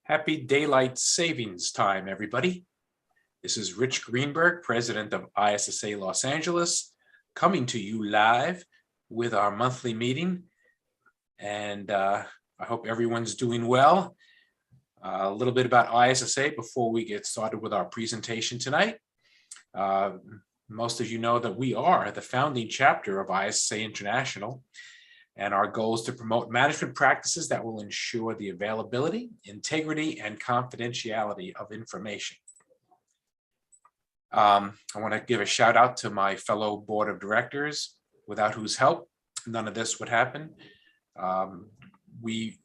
Happy daylight savings time, everybody. This is Rich Greenberg, president of ISSA Los Angeles, coming to you live with our monthly meeting. And I hope everyone's doing well. A little bit about ISSA before we get started with our presentation tonight. Most of you know that we are the founding chapter of ISSA International. And our goal is to promote management practices that will ensure the availability, integrity, and confidentiality of information. I want to give a shout out to my fellow board of directors, without whose help none of this would happen. We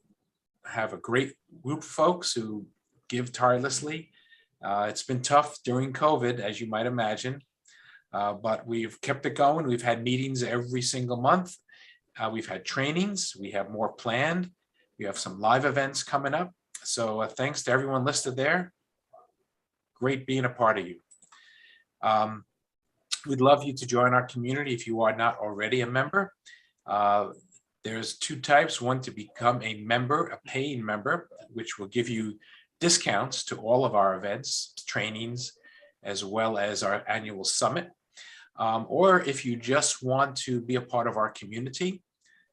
have a great group of folks who give tirelessly. It's been tough during COVID, as you might imagine, but we've kept it going. We've had meetings every single month. We've had trainings, we have more planned, we have some live events coming up. So thanks to everyone listed there. Great being a part of you. We'd love you to join our community if you are not already a member. There's two types: one to become a member, a paying member, which will give you discounts to all of our events, trainings, as well as our annual summit. Or if you just want to be a part of our community,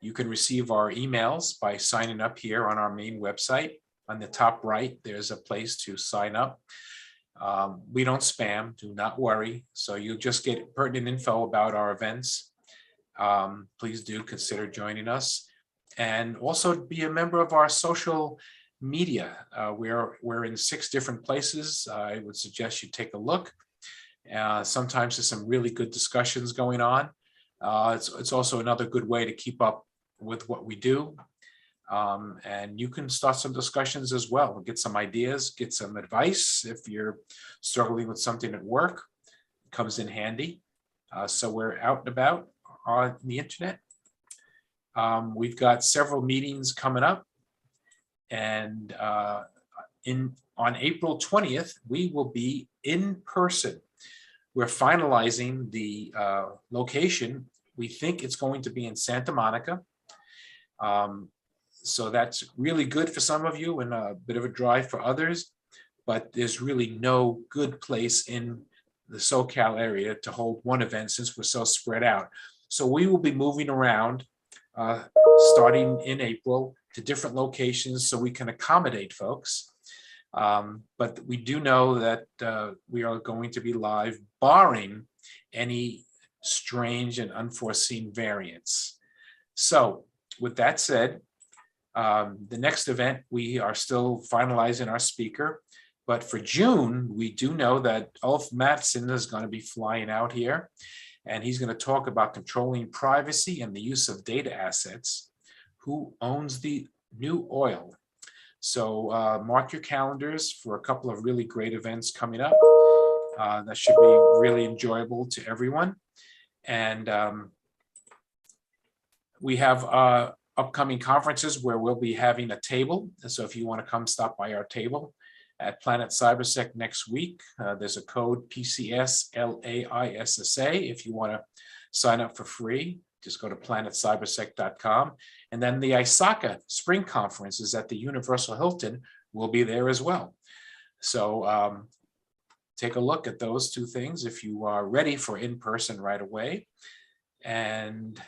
you can receive our emails by signing up here on our main website. On the top right, there's a place to sign up. We don't spam, do not worry. So you'll just get pertinent info about our events. Please do consider joining us. And also be a member of our social media. We're in 6 different places. I would suggest you take a look. Sometimes there's some really good discussions going on. It's also another good way to keep up with what we do. And you can start some discussions as well, get some ideas, get some advice. If you're struggling with something at work, it comes in handy. So we're out and about on the internet. We've got several meetings coming up. And on April 20th, we will be in person. We're finalizing the location. We think it's going to be in Santa Monica. So that's really good for some of you and a bit of a drive for others, but there's really no good place in the SoCal area to hold one event since we're so spread out. So we will be moving around starting in April to different locations so we can accommodate folks. But we do know that we are going to be live, barring any strange and unforeseen variants. So with that said, the next event, we are still finalizing our speaker. But for June, we do know that Ulf Mattsson is going to be flying out here. And he's going to talk about controlling privacy and the use of data assets. Who owns the new oil? So mark your calendars for a couple of really great events coming up. That should be really enjoyable to everyone. And we have upcoming conferences where we'll be having a table. So if you want to come stop by our table at Planet Cybersec next week, there's a code PCSLAISSA if you want to sign up for free. Just go to planetcybersec.com. And then the ISACA Spring Conference is at the Universal Hilton. We'll be there as well. So take a look at those two things if you are ready for in-person right away. And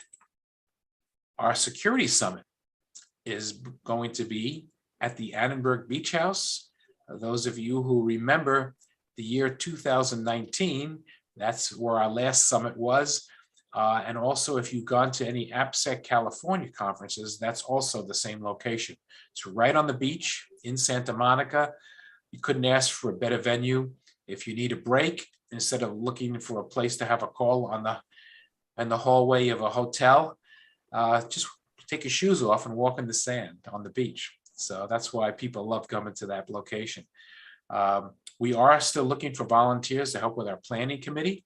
our security summit is going to be at the Annenberg Beach House. Those of you who remember the year 2019, that's where our last summit was. And also, if you've gone to any AppSec California conferences, that's also the same location. It's right on the beach in Santa Monica. You couldn't ask for a better venue. If you need a break, instead of looking for a place to have a call in the hallway of a hotel, just take your shoes off and walk in the sand on the beach. So that's why people love coming to that location. We are still looking for volunteers to help with our planning committee.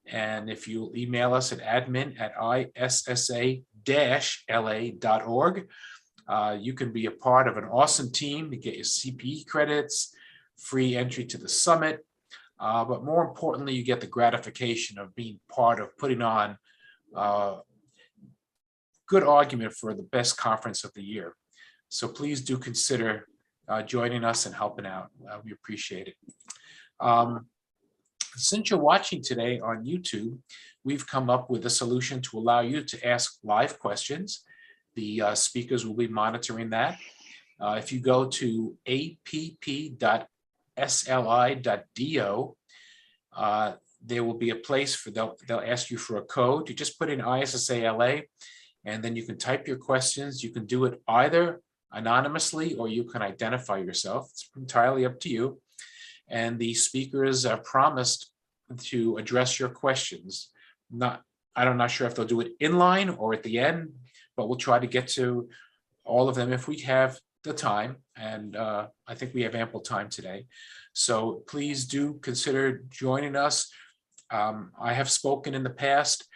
And if you email us at admin@issa-la.org, you can be a part of an awesome team to get your CPE credits, free entry to the summit. But more importantly, you get the gratification of being part of putting on good argument for the best conference of the year. So please do consider joining us and helping out. We appreciate it. Since you're watching today on YouTube, we've come up with a solution to allow you to ask live questions. The speakers will be monitoring that. If you go to app.sli.do, there will be a place for they'll ask you for a code. You just put in ISSA-LA, and then you can type your questions. You can do it either anonymously or you can identify yourself. It's entirely up to you. And the speakers are promised to address your questions. I'm not sure if they'll do it in line or at the end, but we'll try to get to all of them if we have the time. And I think we have ample time today. So please do consider joining us. I have spoken in the past,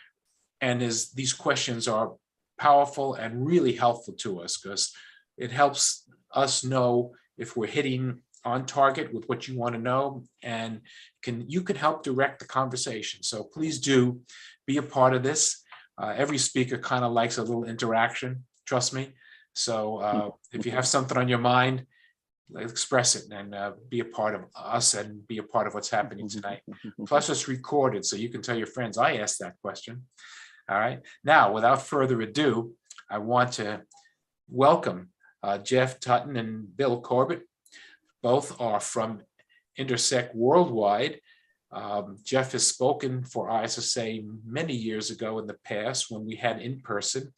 and these questions are powerful and really helpful to us because it helps us know if we're hitting on target with what you want to know, and you can help direct the conversation. So please do be a part of this. Every speaker kind of likes a little interaction, trust me. So if you have something on your mind, express it and be a part of us and be a part of what's happening tonight. Plus it's recorded, so you can tell your friends, I asked that question. All right, now without further ado, I want to welcome Jeff Tutton and Bill Corbitt. Both are from Intersect Worldwide. Jeff has spoken for ISSA many years ago in the past when we had in person,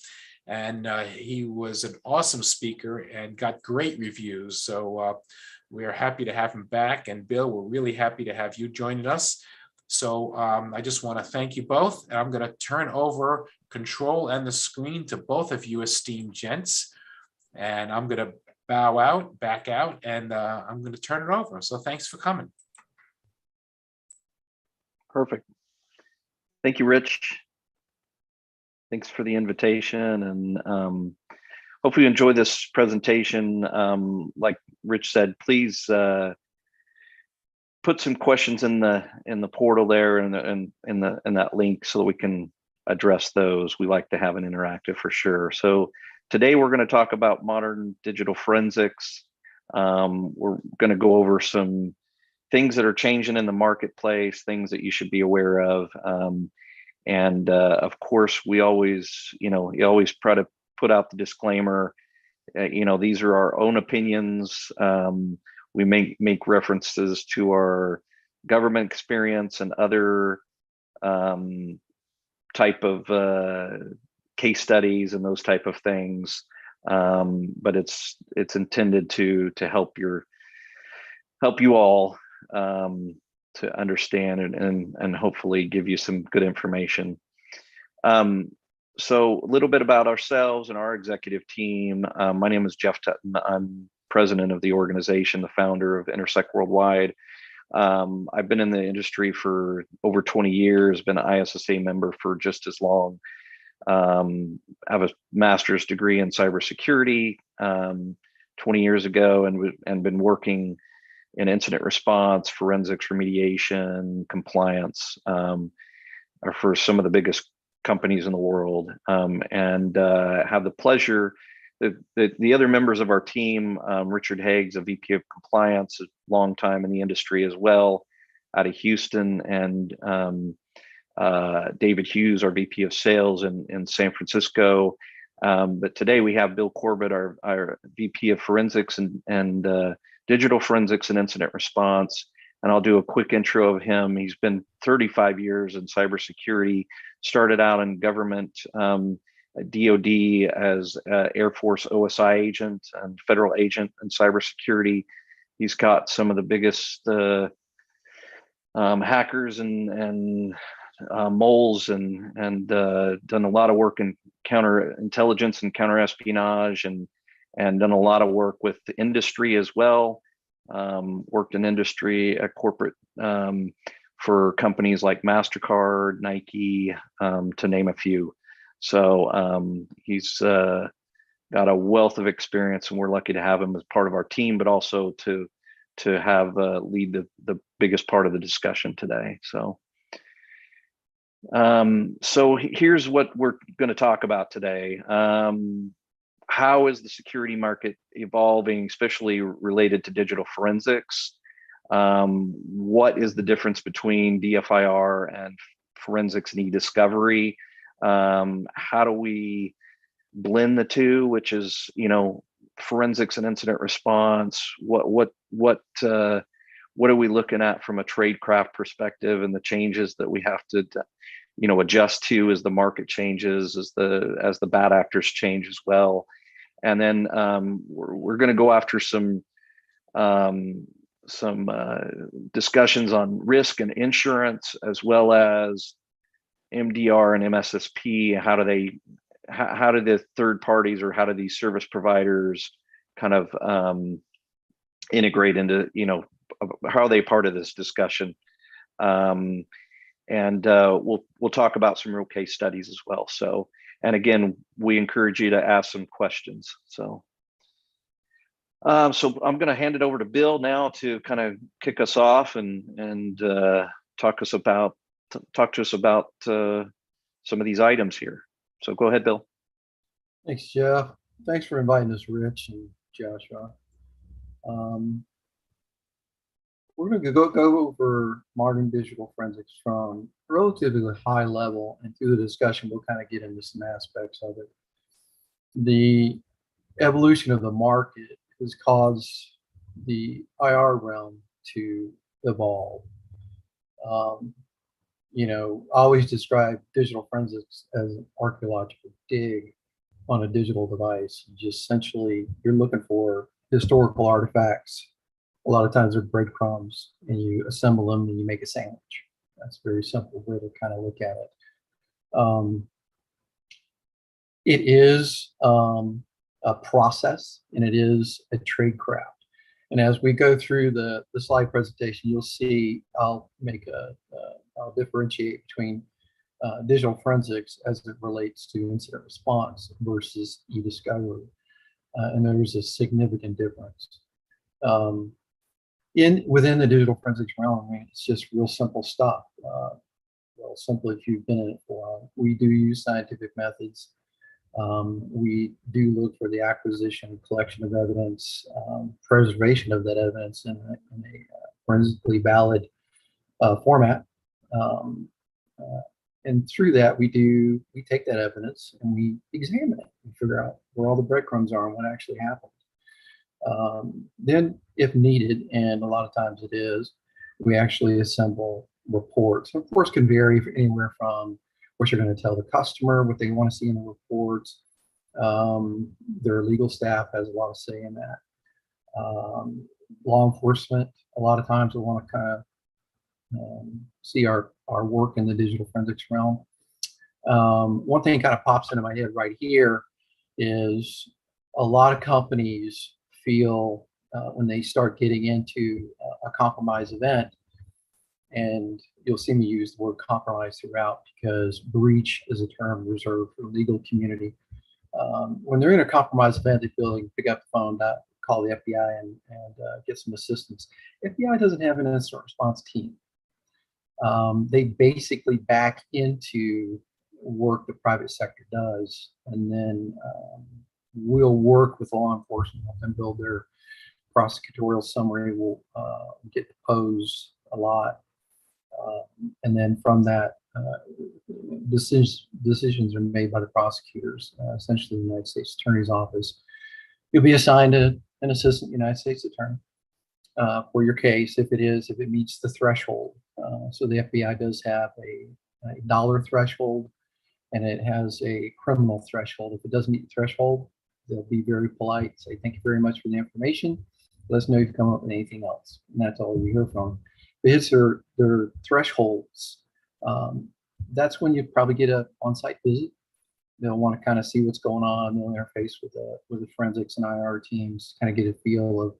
and he was an awesome speaker and got great reviews. So we're happy to have him back. And Bill, we're really happy to have you joining us. So I just want to thank you both. And I'm going to turn over control and the screen to both of you esteemed gents. And I'm going to back out, and I'm going to turn it over. So thanks for coming. Perfect. Thank you, Rich. Thanks for the invitation, and hopefully you enjoy this presentation. Like Rich said, please put some questions in the portal there and in that link so that we can address those. We like to have an interactive for sure. So today we're going to talk about modern digital forensics. We're going to go over some things that are changing in the marketplace, things that you should be aware of. And of course, we always, you always try to put out the disclaimer, these are our own opinions. We make references to our government experience and other type of case studies and those type of things, but it's intended to help you all to understand and hopefully give you some good information. So a little bit about ourselves and our executive team. My name is Jeff Tutton. I'm president of the organization, the founder of Intersect Worldwide. I've been in the industry for over 20 years, been an ISSA member for just as long. I have a master's degree in cybersecurity 20 years ago, and been working in incident response, forensics, remediation, compliance for some of the biggest companies in the world, and have the pleasure that the other members of our team, Richard Hagues, a VP of compliance, a long time in the industry as well, out of Houston, and David Hughes, our VP of sales in San Francisco. But today we have Bill Corbitt, our VP of forensics and digital forensics and incident response. And I'll do a quick intro of him. He's been 35 years in cybersecurity, started out in government, DOD as Air Force OSI agent and federal agent in cybersecurity. He's got some of the biggest hackers and moles and done a lot of work in counterintelligence and counterespionage and done a lot of work with the industry as well. Worked in industry at corporate for companies like MasterCard, Nike, to name a few. So he's got a wealth of experience, and we're lucky to have him as part of our team, but also to have lead the biggest part of the discussion today. So here's what we're going to talk about today. how is the security market evolving, especially related to digital forensics? What is the difference between DFIR and forensics and e-discovery? How do we blend the two, which is, you know, forensics and incident response? What are we looking at from a tradecraft perspective, and the changes that we have to you know, adjust to as the market changes, as the bad actors change as well? And then we're going to go after some discussions on risk and insurance, as well as MDR and MSSP. How do the third parties, or how do these service providers kind of integrate into, you know, how are they part of this discussion? And we'll talk about some real case studies as well. So, and again, we encourage you to ask some questions. So I'm going to hand it over to Bill now to kind of kick us off and talk to us about some of these items here. So go ahead, Bill. Thanks, Jeff. Thanks for inviting us, Rich and Joshua. We're going to go over modern digital forensics from a relatively high level, and through the discussion, we'll kind of get into some aspects of it. The evolution of the market has caused the IR realm to evolve. You know, I always describe digital forensics as an archaeological dig on a digital device. Just essentially, you're looking for historical artifacts. A lot of times they're breadcrumbs, and you assemble them and you make a sandwich. That's a very simple way to kind of look at it. It is a process, and it is a trade craft. And as we go through the slide presentation, you'll see I'll differentiate between digital forensics as it relates to incident response versus e-discovery. And there's a significant difference. Within the digital forensics realm, I mean, it's just real simple stuff. Well, simply, if you've been in it for a while, we do use scientific methods. We do look for the acquisition, collection of evidence, preservation of that evidence in a forensically valid format. And through that, we take that evidence and we examine it and figure out where all the breadcrumbs are and what actually happened. Then, if needed, and a lot of times it is, we actually assemble reports. Reports can vary anywhere from what you're going to tell the customer, what they want to see in the reports. Their legal staff has a lot of say in that. Law enforcement, a lot of times will want to kind of see our work in the digital forensics realm. One thing kind of pops into my head right here is a lot of companies feel when they start getting into a compromise event, and you'll see me use the word compromise throughout because breach is a term reserved for the legal community. When they're in a compromise event, they feel they can pick up the phone, call the FBI and get some assistance. FBI doesn't have an incident response team. They basically back into work the private sector does, and then we'll work with law enforcement, help them build their prosecutorial summary. We'll get to pose a lot, and then from that, decisions are made by the prosecutors, essentially the United States Attorney's Office. You'll be assigned an assistant United States attorney for your case if it meets the threshold. So the FBI does have a dollar threshold, and it has a criminal threshold. If it doesn't meet the threshold, they'll be very polite, say thank you very much for the information. Let us know if you come up with anything else, and that's all you hear from them. If it hits their thresholds, that's when you probably get an on-site visit. They'll want to kind of see what's going on. They'll interface with the forensics and IR teams, kind of get a feel of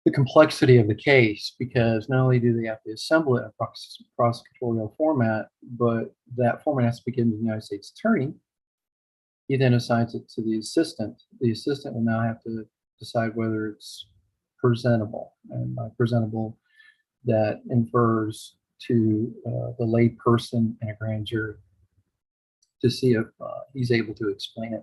the complexity of the case, because not only do they have to assemble it in a prosecutorial format, but that format has to be given to the United States Attorney. He then assigns it to the assistant. The assistant will now have to decide whether it's presentable, and by presentable, that infers to the lay person in a grand jury. to see if he's able to explain it.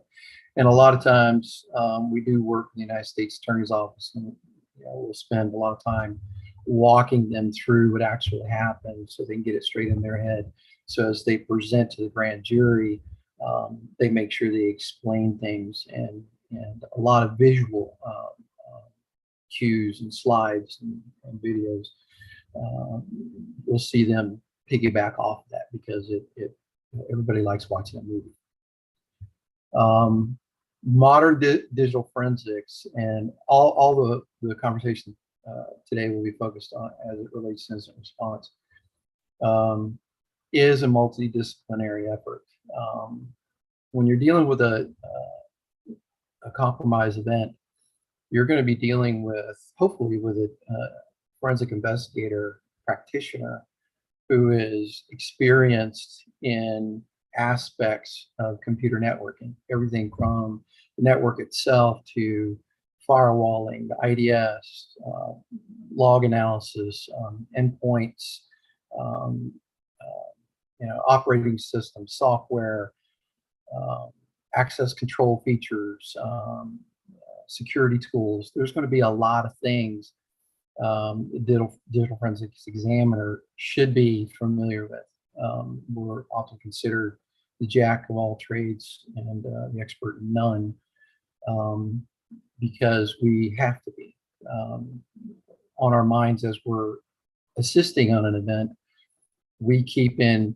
And a lot of times we do work in the United States Attorney's Office, and we'll spend a lot of time walking them through what actually happened so they can get it straight in their head. So as they present to the grand jury, they make sure they explain things, and a lot of visual cues and slides and videos. We'll see them piggyback off of that because everybody likes watching a movie. Modern digital forensics, and all the conversation today will be focused on as it relates to incident response, is a multidisciplinary effort. When you're dealing with a compromise event, you're going to be dealing with, hopefully, with a forensic investigator practitioner who is experienced in aspects of computer networking, everything from the network itself to firewalling, the IDS, log analysis, endpoints, operating system, software, access control features, security tools. There's going to be a lot of things digital forensics examiner should be familiar with. We're often considered the jack of all trades and the expert in none, because we have to be on our minds as we're assisting on an event. We keep in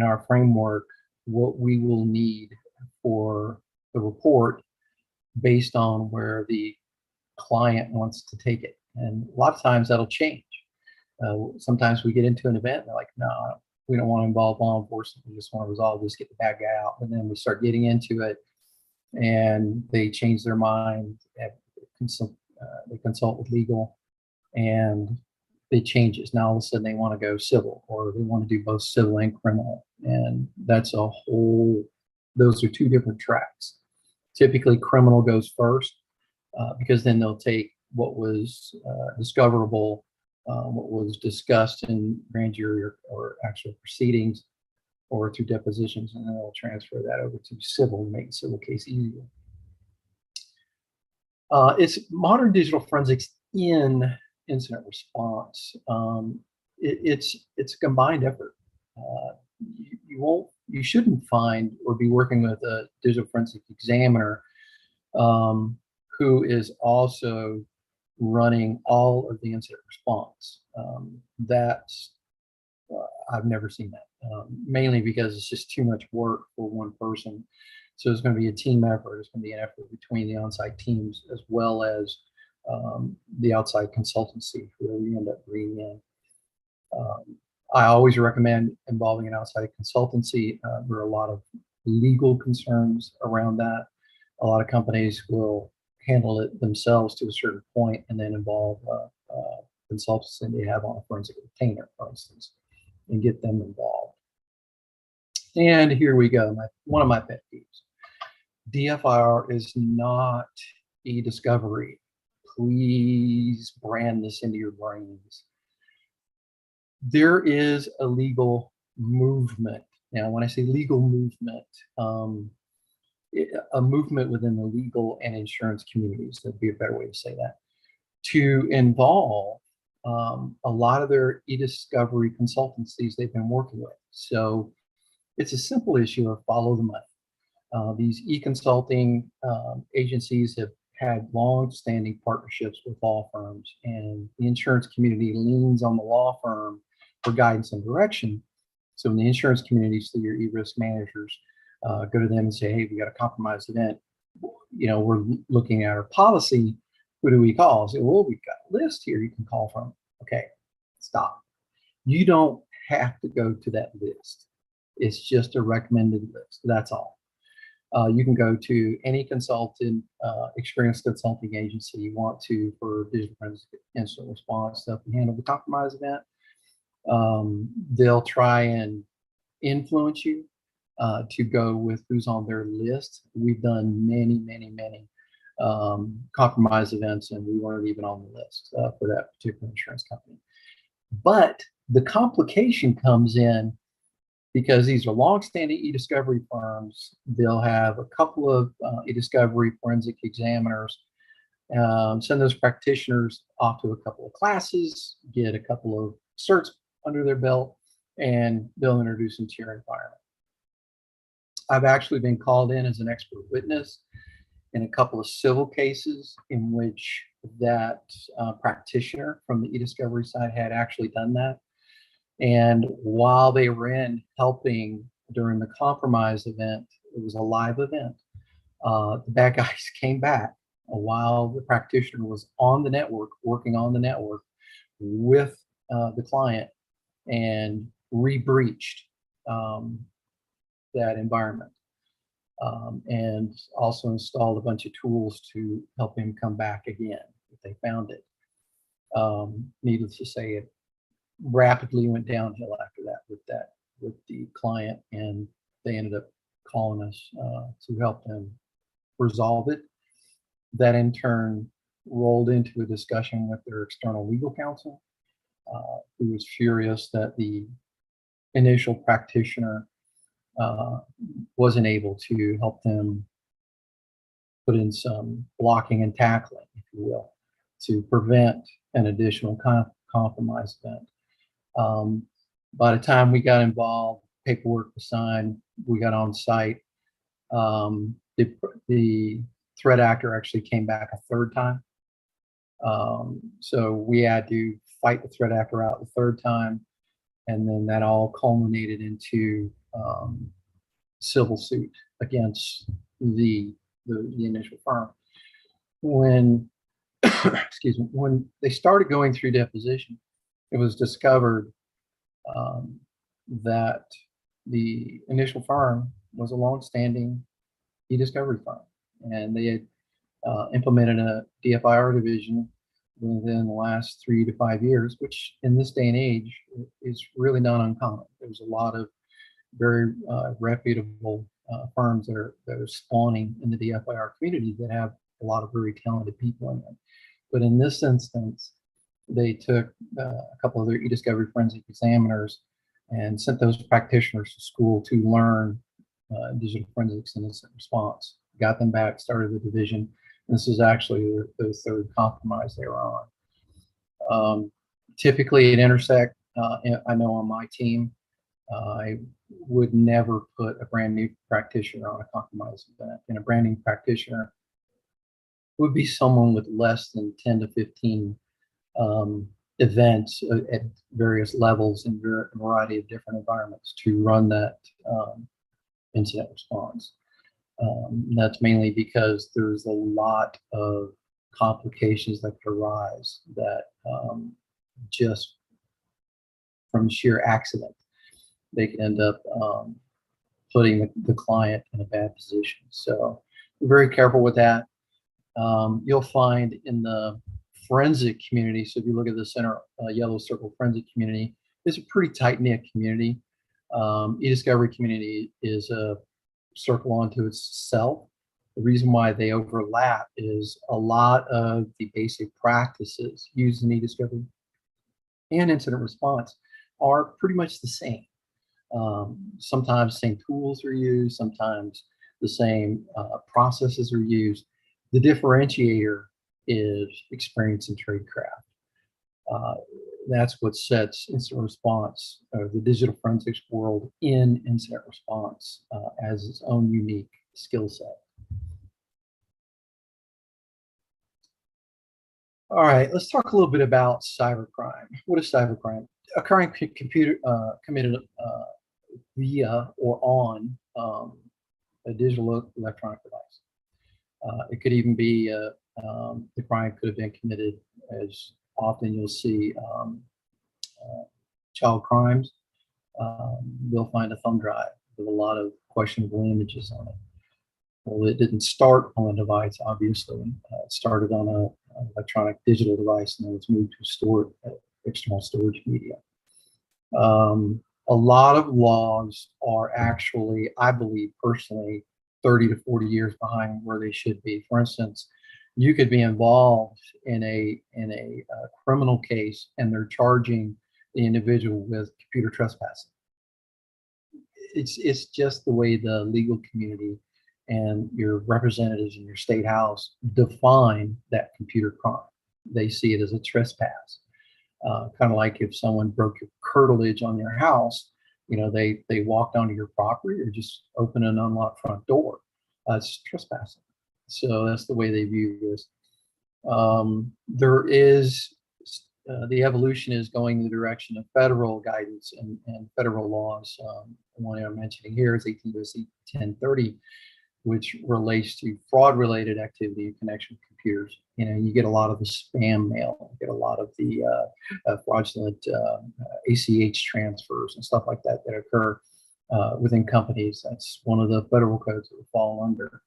our framework what we will need for the report based on where the client wants to take it. And a lot of times that'll change. Sometimes we get into an event and they're like, no, we don't want to involve law enforcement. We just want to resolve this, get the bad guy out. And then we start getting into it and they change their mind. They consult with legal and it changes. Now all of a sudden they want to go civil, or they want to do both civil and criminal. And that's those are two different tracks. Typically criminal goes first because then they'll take what was discoverable, what was discussed in grand jury or actual proceedings or through depositions, and then they'll transfer that over to civil and make the civil case easier. It's modern digital forensics in incident response. It's a combined effort. You shouldn't find or be working with a digital forensic examiner who is also running all of the incident response. I've never seen that, mainly because it's just too much work for one person. So it's going to be a team effort. It's going to be an effort between the on-site teams as well as the outside consultancy who we end up bringing in. I always recommend involving an outside consultancy. There are a lot of legal concerns around that. A lot of companies will handle it themselves to a certain point and then involve consultants that they have on a forensic retainer, for instance, and get them involved. And here we go, one of my pet peeves. DFIR is not e-discovery. Please brand this into your brains. There is a legal movement. Now, when I say legal movement, a movement within the legal and insurance communities, that'd be a better way to say that, to involve a lot of their e-discovery consultancies they've been working with. So it's a simple issue of follow the money. These e-consulting agencies have had long-standing partnerships with law firms, and the insurance community leans on the law firm for guidance and direction. So when the insurance community, so your e-risk managers, go to them and say, hey, we got a compromised event. We're looking at our policy. Who do we call? Say, well, we've got a list here you can call from. Okay, stop. You don't have to go to that list. It's just a recommended list. That's all. You can go to any consultant, experienced consulting agency you want to for digital forensic incident response stuff and handle the compromise event. They'll try and influence you to go with who's on their list. We've done many compromise events, and we weren't even on the list for that particular insurance company. But the complication comes in because these are longstanding e-discovery firms, they'll have a couple of e-discovery forensic examiners, send those practitioners off to a couple of classes, get a couple of certs under their belt, and they'll introduce them to your environment. I've actually been called in as an expert witness in a couple of civil cases in which that practitioner from the e-discovery side had actually done that. And while they were in helping during the compromise event, it was a live event, the bad guys came back while the practitioner was on the network, working on the network with the client, and re-breached that environment, and also installed a bunch of tools to help him come back again if they found it. Needless to say, it rapidly went downhill after that with the client, and they ended up calling us to help them resolve it. That in turn rolled into a discussion with their external legal counsel, who was furious that the initial practitioner wasn't able to help them put in some blocking and tackling, if you will, to prevent an additional compromise event. By the time we got involved, paperwork was signed, we got on site, the threat actor actually came back a third time. So we had to fight the threat actor out the third time, and then that all culminated into civil suit against the initial firm. When excuse me, when they started going through deposition, it was discovered that the initial firm was a long-standing e-discovery firm, and they had implemented a DFIR division within the last 3 to 5 years, which in this day and age is really not uncommon. There's a lot of very reputable firms that are spawning in the DFIR community that have a lot of very talented people in them. But in this instance, they took a couple of their e-discovery forensic examiners and sent those practitioners to school to learn digital forensics and incident response. Got them back, started the division. This is actually the third compromise they were on. Typically at Intersect, I know on my team, I would never put a brand new practitioner on a compromise event. And a brand new practitioner would be someone with less than 10 to 15 events at various levels in a variety of different environments to run that incident response. That's mainly because there's a lot of complications that could arise that just from sheer accident, they can end up putting the client in a bad position. So be very careful with that. You'll find in the forensic community, so if you look at the center yellow circle forensic community, it's a pretty tight-knit community. E-discovery community is a circle unto itself. The reason why they overlap is a lot of the basic practices used in e-discovery and incident response are pretty much the same. Sometimes the same tools are used, sometimes the same processes are used. The differentiator is experience in tradecraft. That's what sets incident response, or the digital forensics world in incident response, as its own unique skill set. All right, let's talk a little bit about cybercrime. What is cybercrime? A crime committed via or on a digital electronic device. It could even be the crime could have been committed, as often you'll see child crimes. You'll find a thumb drive with a lot of questionable images on it. Well, it didn't start on a device, obviously. It started on an electronic digital device, and then it's moved to external storage media. A lot of laws are actually, I believe personally, 30 to 40 years behind where they should be. For instance, you could be involved in a criminal case, and they're charging the individual with computer trespassing. it's just the way the legal community and your representatives in your state house define that computer crime. They see it as a trespass. Kind of like if someone broke your curtilage on your house, you know, they walked onto your property or just open an unlocked front door. It's trespassing. So that's the way they view this. There is the evolution is going in the direction of federal guidance and federal laws. The one I'm mentioning here is 18 U.S.C. 1030, which relates to fraud-related activity in connection with computers. You know, you get a lot of the spam mail, you get a lot of the fraudulent ACH transfers and stuff like that that occur within companies. That's one of the federal codes that would fall under.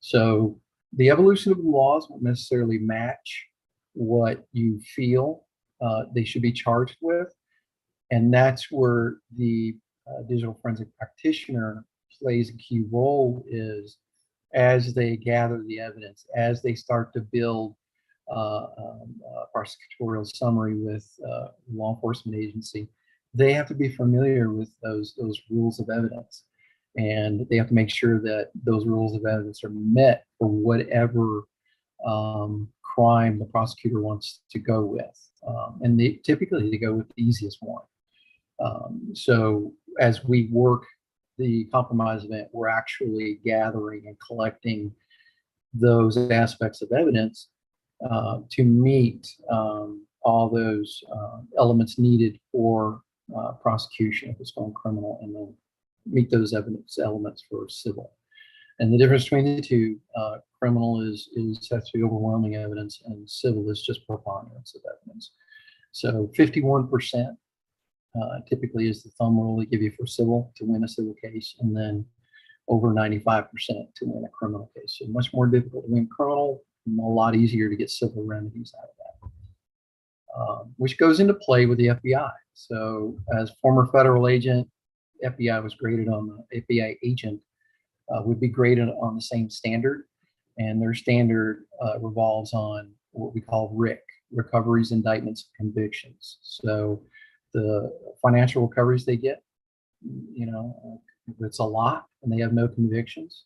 So the evolution of the laws won't necessarily match what you feel they should be charged with. And that's where the digital forensic practitioner plays a key role, is as they gather the evidence, as they start to build a prosecutorial summary with law enforcement agency, they have to be familiar with those rules of evidence. And they have to make sure that those rules of evidence are met for whatever crime the prosecutor wants to go with. And they typically go with the easiest one. So as we work the compromise event, we're actually gathering and collecting those aspects of evidence to meet all those elements needed for prosecution if it's going criminal, and then meet those evidence elements for civil. And the difference between the two, criminal is actually overwhelming evidence, and civil is just preponderance of evidence. So 51% typically is the thumb rule they give you for civil to win a civil case, and then over 95% to win a criminal case. So much more difficult to win criminal, and a lot easier to get civil remedies out of that, which goes into play with the FBI. So as former federal agent, FBI was graded on the FBI agent would be graded on the same standard, and their standard revolves on what we call RIC, recoveries, indictments, convictions. So the financial recoveries they get, you know, if it's a lot and they have no convictions,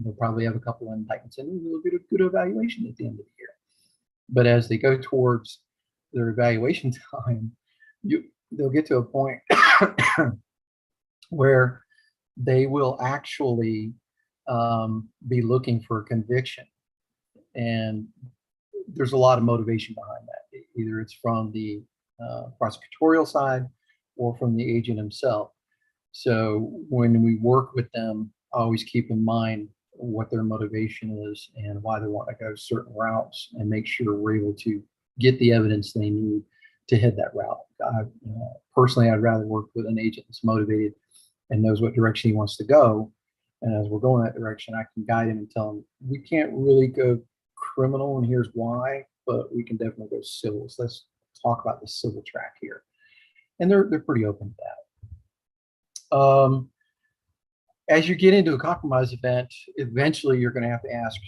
they'll probably have a couple of indictments and they'll get a good evaluation at the end of the year. But as they go towards their evaluation time, they'll get to a point where they will actually be looking for a conviction. And there's a lot of motivation behind that. Either it's from the prosecutorial side or from the agent himself. So when we work with them, always keep in mind what their motivation is and why they want to go certain routes, and make sure we're able to get the evidence they need to head that route. Personally, I'd rather work with an agent that's motivated and knows what direction he wants to go. And as we're going that direction, I can guide him and tell him, we can't really go criminal, and here's why, but we can definitely go civil. So let's talk about the civil track here. And they're pretty open to that. As you get into a compromise event, eventually you're going to have to ask,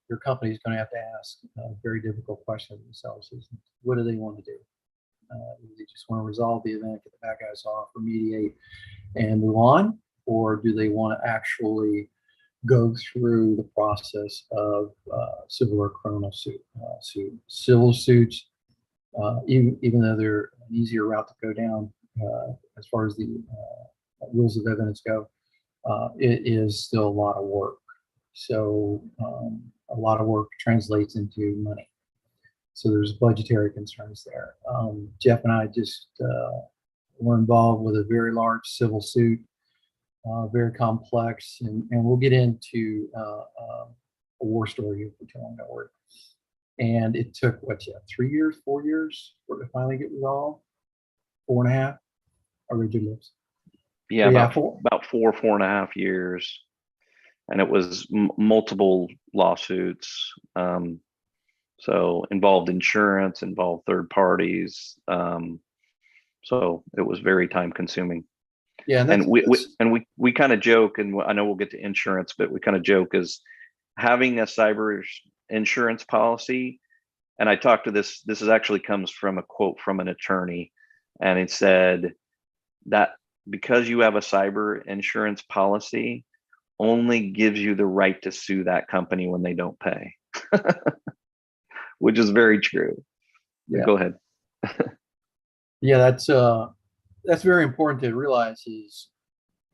your company is going to have to ask a very difficult question of themselves: is what do they want to do? Do they just want to resolve the event, get the bad guys off, remediate, and move on? Or do they want to actually go through the process of civil or criminal suit? Civil suits, even though they're an easier route to go down as far as the rules of evidence go, it is still a lot of work. So a lot of work translates into money. So there's budgetary concerns there. Jeff and I just were involved with a very large civil suit, very complex, and we'll get into a war story if we tell them that word. And it took, 3 years, 4 years for it to finally get resolved? 4.5? Originally lives. Yeah, So, about 4.5 years. And it was multiple lawsuits. So involved insurance, involved third parties. So it was very time consuming. Yeah, and we kind of joke, and I know we'll get to insurance, but we kind of joke is having a cyber insurance policy. And I talked to this is actually comes from a quote from an attorney, and it said that because you have a cyber insurance policy, only gives you the right to sue that company when they don't pay, which is very true. Yeah. Go ahead. Yeah, that's very important to realize is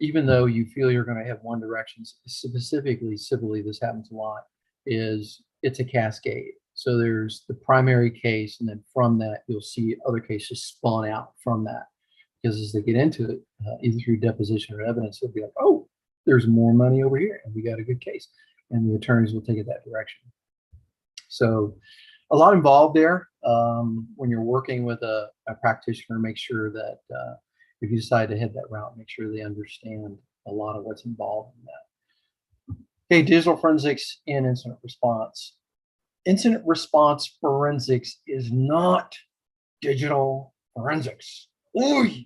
even though you feel you're going to have one direction, specifically civilly, this happens a lot, is it's a cascade. So there's the primary case, and then from that, you'll see other cases spawn out from that. Because as they get into it, either through deposition or evidence, they'll be like, oh, there's more money over here, and we got a good case. And the attorneys will take it that direction. So a lot involved there. When you're working with a practitioner, make sure that if you decide to head that route, make sure they understand a lot of what's involved in that. Okay, digital forensics in incident response. Incident response forensics is not digital forensics. Oy!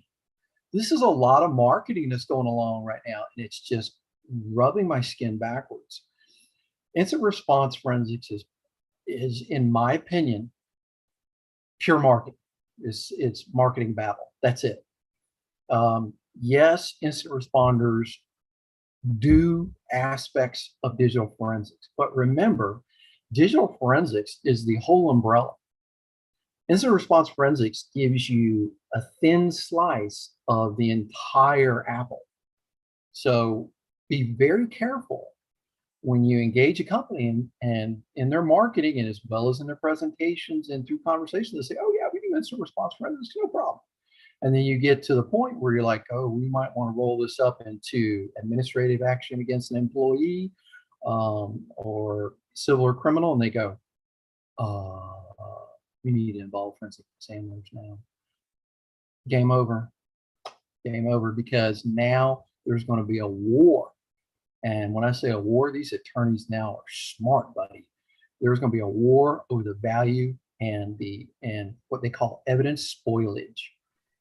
This is a lot of marketing that's going along right now, and it's just rubbing my skin backwards. Incident response forensics is in my opinion, pure marketing. It's marketing battle. That's it. Yes, incident responders do aspects of digital forensics, but remember, digital forensics is the whole umbrella. Incident response forensics gives you a thin slice of the entire apple. So be very careful when you engage a company and in their marketing and as well as in their presentations and through conversations, they say, oh yeah, we do incident response forensics, no problem. And then you get to the point where you're like, oh, we might want to roll this up into administrative action against an employee or civil or criminal. And they go, we need to involve forensic examiners now. Game over. Game over, because now there's going to be a war. And when I say a war, these attorneys now are smart, buddy. There's going to be a war over the value and what they call evidence spoilage.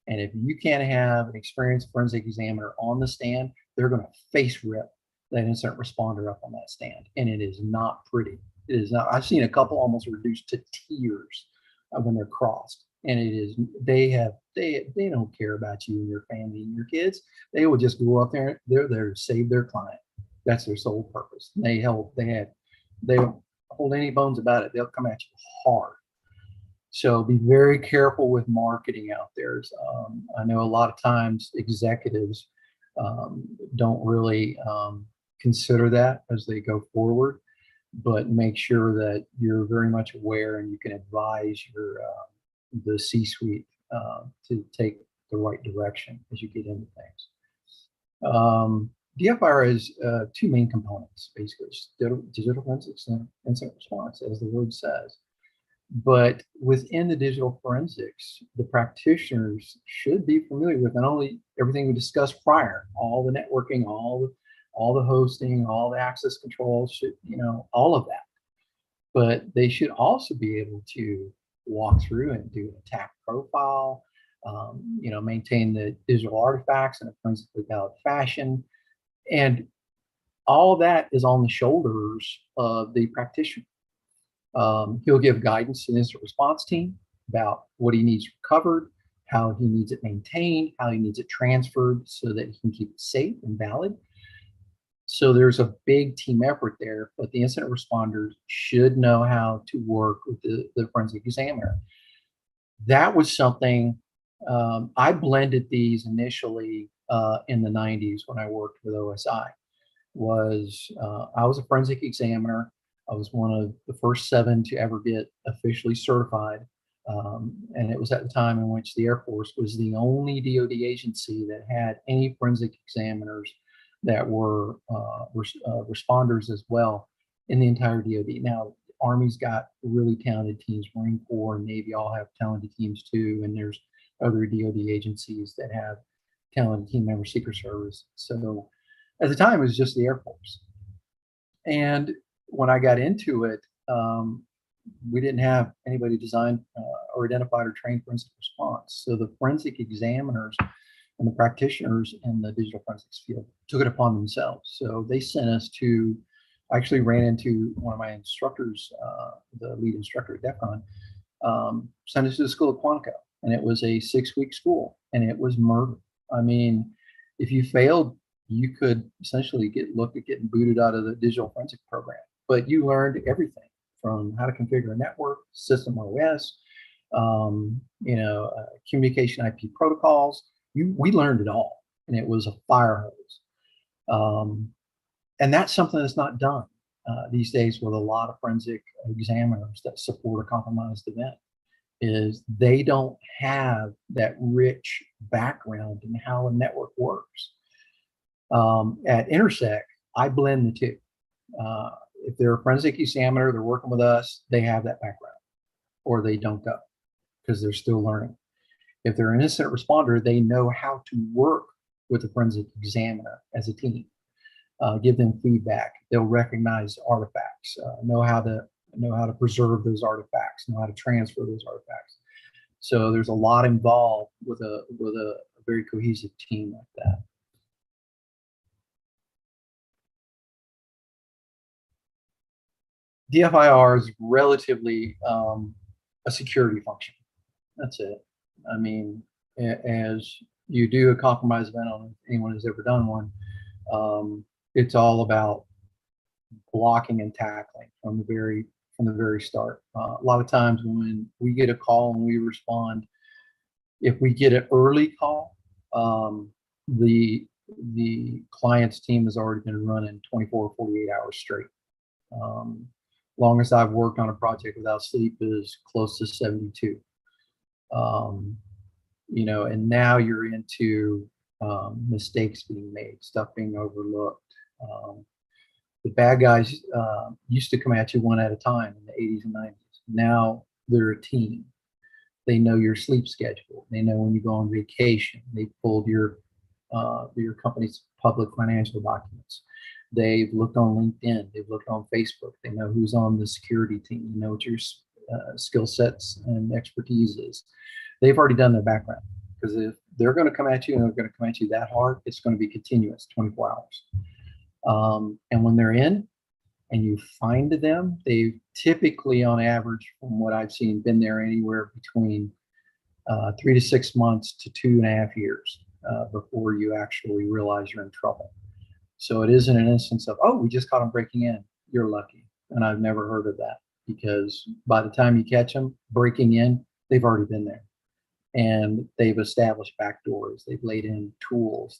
And if you can't have an experienced forensic examiner on the stand, they're going to face rip that incident responder up on that stand. And it is not pretty. It is not. I've seen a couple almost reduced to tears when they're crossed. And it is, they don't care about you and your family and your kids. They will just go up there. They're there to save their client. That's their sole purpose. They don't hold any bones about it. They'll come at you hard. So be very careful with marketing out there. I know a lot of times executives don't really consider that as they go forward, but make sure that you're very much aware and you can advise the C-suite to take the right direction as you get into things. DFR has two main components, basically, digital forensics and incident response, as the word says. But within the digital forensics, the practitioners should be familiar with not only everything we discussed prior, all the networking, all the hosting, all the access controls, all of that. But they should also be able to walk through and do an attack profile, maintain the digital artifacts in a forensically valid fashion. And all of that is on the shoulders of the practitioner. He'll give guidance to the incident response team about what he needs recovered, how he needs it maintained, how he needs it transferred so that he can keep it safe and valid. So there's a big team effort there, but the incident responders should know how to work with the forensic examiner. That was something I blended these initially in the 90s when I worked with OSI. I was a forensic examiner. I was one of the first 7 to ever get officially certified. And it was at the time in which the Air Force was the only DoD agency that had any forensic examiners that were responders as well in the entire DoD. Now, Army's got really talented teams, Marine Corps and Navy all have talented teams too, and there's other DoD agencies that have talented team members, Secret Service. So at the time, it was just the Air Force. And when I got into it, we didn't have anybody designed or identified or trained forensic response. So the forensic examiners and the practitioners in the digital forensics field took it upon themselves. So they sent us to, I actually ran into one of my instructors, the lead instructor at DEF CON, sent us to the school of Quantico. And it was a 6-week school, and it was murder. I mean, If you failed, you could essentially look at getting booted out of the digital forensic program. But you learned everything from how to configure a network, system OS, communication IP protocols. We learned it all, and it was a fire hose. And that's something that's not done these days with a lot of forensic examiners that support a compromised event. Is they don't have that rich background in how a network works. At Intersec, I blend the two. If they're a forensic examiner, they're working with us, they have that background, or they don't go because they're still learning. If they're an incident responder, they know how to work with a forensic examiner as a team. Give them feedback. They'll recognize artifacts, know how to preserve those artifacts, know how to transfer those artifacts. So there's a lot involved with a very cohesive team like that. DFIR is relatively a security function. That's it. I mean, as you do a compromise event, on anyone who's ever done one, it's all about blocking and tackling from the very start. A lot of times when we get a call and we respond, if we get an early call, the client's team has already been running 24 or 48 hours straight. Longest I've worked on a project without sleep is close to 72. And now you're into mistakes being made, stuff being overlooked. The bad guys used to come at you one at a time in the 80s and 90s. Now they're a team. They know your sleep schedule. They know when you go on vacation. They pulled your company's public financial documents. They've looked on LinkedIn. They've looked on Facebook. They know who's on the security team. They know what your skill sets and expertise is. They've already done their background, because if they're going to come at you and they're going to come at you that hard, it's going to be continuous, 24 hours. And when they're in and you find them, they've typically, on average, from what I've seen, been there anywhere between 3 to 6 months to 2.5 years before you actually realize you're in trouble. So it isn't an instance of, oh, we just caught them breaking in. You're lucky. And I've never heard of that, because by the time you catch them breaking in, they've already been there. And they've established backdoors. They've laid in tools,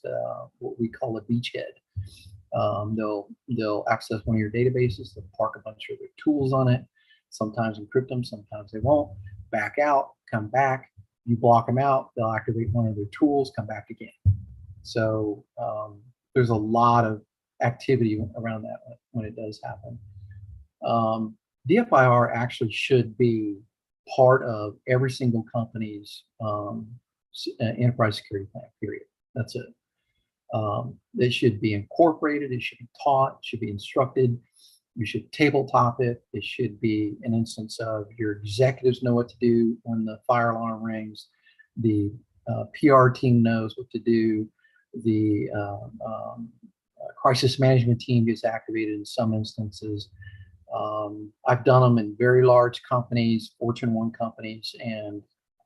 what we call a beachhead. They'll access one of your databases. They'll park a bunch of their tools on it. Sometimes encrypt them. Sometimes they won't. Back out. Come back. You block them out. They'll activate one of their tools. Come back again. So there's a lot of activity around that when it does happen. DFIR actually should be part of every single company's enterprise security plan, period. That's it. It should be incorporated. It should be taught. It should be instructed. You should tabletop it. It should be an instance of your executives know what to do when the fire alarm rings. The PR team knows what to do. The crisis management team gets activated in some instances. I've done them in very large companies, Fortune 1 companies, and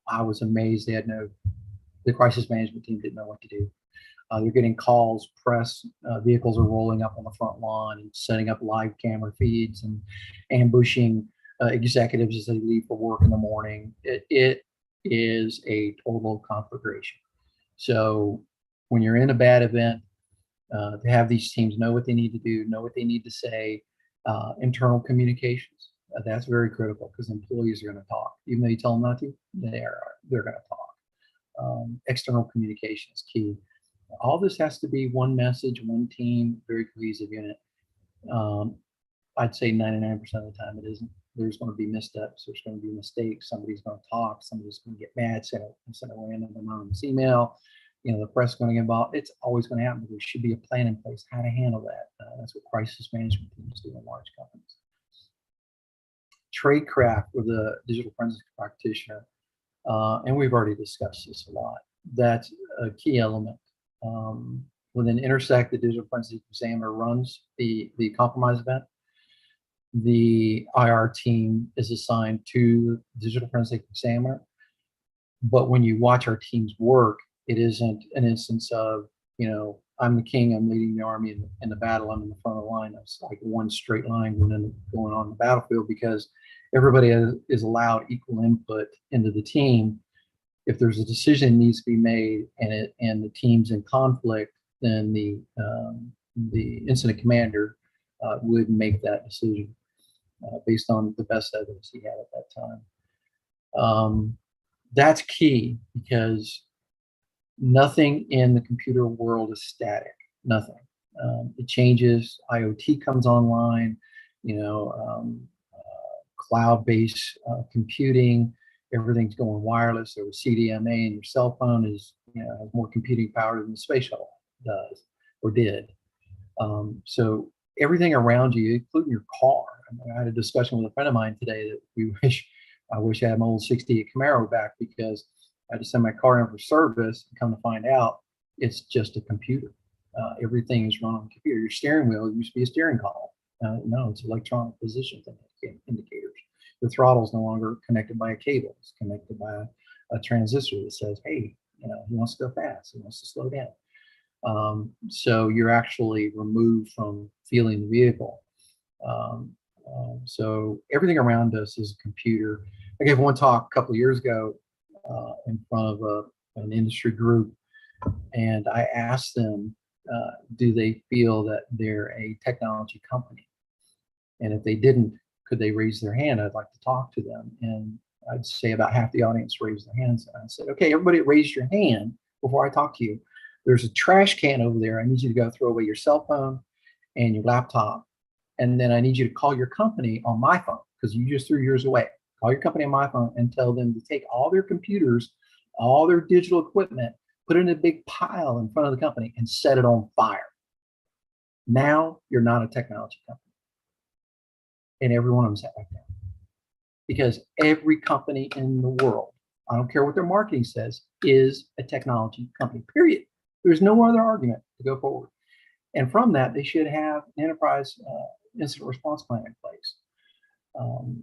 I was amazed the crisis management team didn't know what to do. They're getting calls, press vehicles are rolling up on the front lawn and setting up live camera feeds and ambushing executives as they leave for work in the morning. It is a total conflagration. So when you're in a bad event, to have these teams know what they need to do, know what they need to say, internal communications, that's very critical, because employees are going to talk. Even though you tell them not to, they're going to talk. External communication is key. All this has to be one message, one team, very cohesive unit. I'd say 99% of the time it isn't. There's going to be missteps. There's going to be mistakes. Somebody's going to talk. Somebody's going to get mad, send a random anonymous email. The press is going to get involved. It's always going to happen. There should be a plan in place how to handle that. That's what crisis management teams do in large companies. Tradecraft with a digital forensics practitioner, and we've already discussed this a lot. That's a key element. Within Intersec, the digital forensic examiner runs the compromise event. The IR team is assigned to the digital forensic examiner. But when you watch our teams work, it isn't an instance of, I'm the king, I'm leading the army in the battle, I'm in the front of the line. It's like one straight line going on the battlefield, because everybody is allowed equal input into the team. If there's a decision that needs to be made and the team's in conflict, then the incident commander would make that decision based on the best evidence he had at that time. That's key, because nothing in the computer world is static. Nothing. It changes. IoT comes online. Cloud-based computing. Everything's going wireless. There was CDMA, and your cell phone has more computing power than the space shuttle does or did. So everything around you, including your car. I had a discussion with a friend of mine today that I wish I had my old '68 Camaro back, because I had to send my car in for service and come to find out it's just a computer. Everything is run on a computer. Your steering wheel used to be a steering column. No, it's electronic position indicators. The throttle is no longer connected by a cable. It's connected by a transistor that says, hey, he wants to go fast. He wants to slow down. So you're actually removed from feeling the vehicle. So everything around us is a computer. I gave one talk a couple of years ago in front of an industry group, and I asked them, do they feel that they're a technology company? And if they didn't, could they raise their hand? I'd like to talk to them. And I'd say about half the audience raised their hands. And I said, okay, everybody raise your hand before I talk to you. There's a trash can over there. I need you to go throw away your cell phone and your laptop. And then I need you to call your company on my phone, because you just threw yours away. Call your company on my phone and tell them to take all their computers, all their digital equipment, put it in a big pile in front of the company and set it on fire. Now you're not a technology company. And every one of them sat back down. Because every company in the world, I don't care what their marketing says, is a technology company, period. There's no other argument to go forward. And from that, they should have an enterprise incident response plan in place.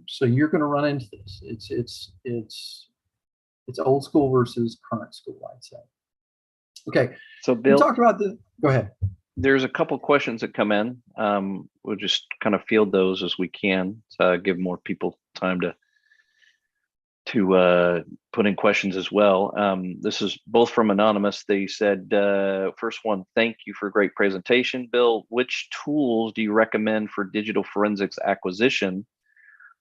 So you're going to run into this. It's old school versus current school, I'd say. Okay. So Bill, we talked about go ahead. There's a couple questions that come in. We'll just kind of field those as we can to give more people time to put in questions as well. This is both from anonymous. They said, first one, thank you for a great presentation, Bill. Which tools do you recommend for digital forensics acquisition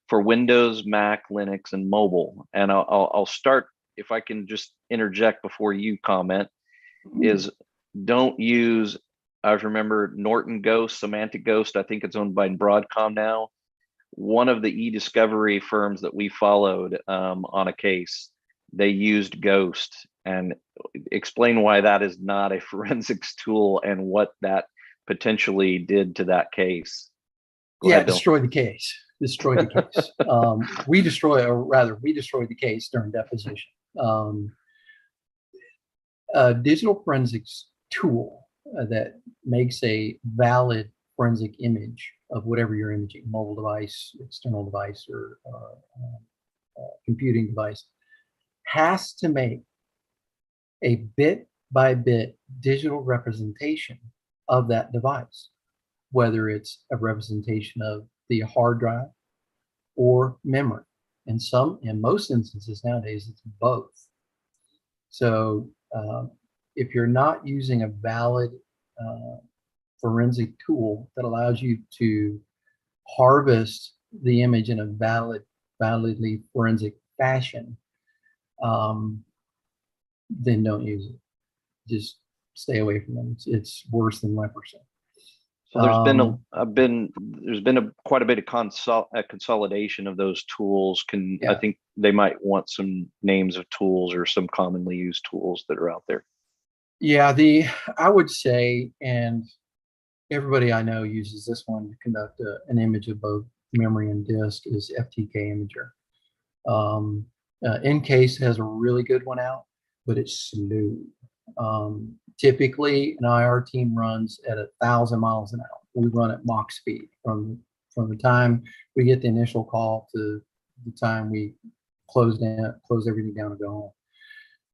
for Windows, Mac, Linux, and mobile? And I'll start, if I can just interject before you comment, is don't use, I remember Norton Ghost, Semantic Ghost. I think it's owned by Broadcom now. One of the e-discovery firms that we followed on a case, they used Ghost, and explain why that is not a forensics tool and what that potentially did to that case. Go ahead, Bill. Destroyed the case. Destroyed the case. We destroyed the case during deposition. A digital forensics tool that makes a valid forensic image of whatever you're imaging, mobile device, external device, or computing device, has to make a bit by bit digital representation of that device, whether it's a representation of the hard drive or memory. In most instances nowadays, it's both. So if you're not using a valid forensic tool that allows you to harvest the image in a validly forensic fashion, then don't use it. Just stay away from them. It's worse than leprosy. So there's been quite a bit of consolidation of those tools. I think they might want some names of tools or some commonly used tools that are out there. Yeah, I would say, and everybody I know uses this one to conduct an image of both memory and disk, is FTK Imager. Encase has a really good one out, but it's slow. Typically, an IR team runs at 1,000 miles an hour. We run at Mach speed from the time we get the initial call to the time we close everything down and go home.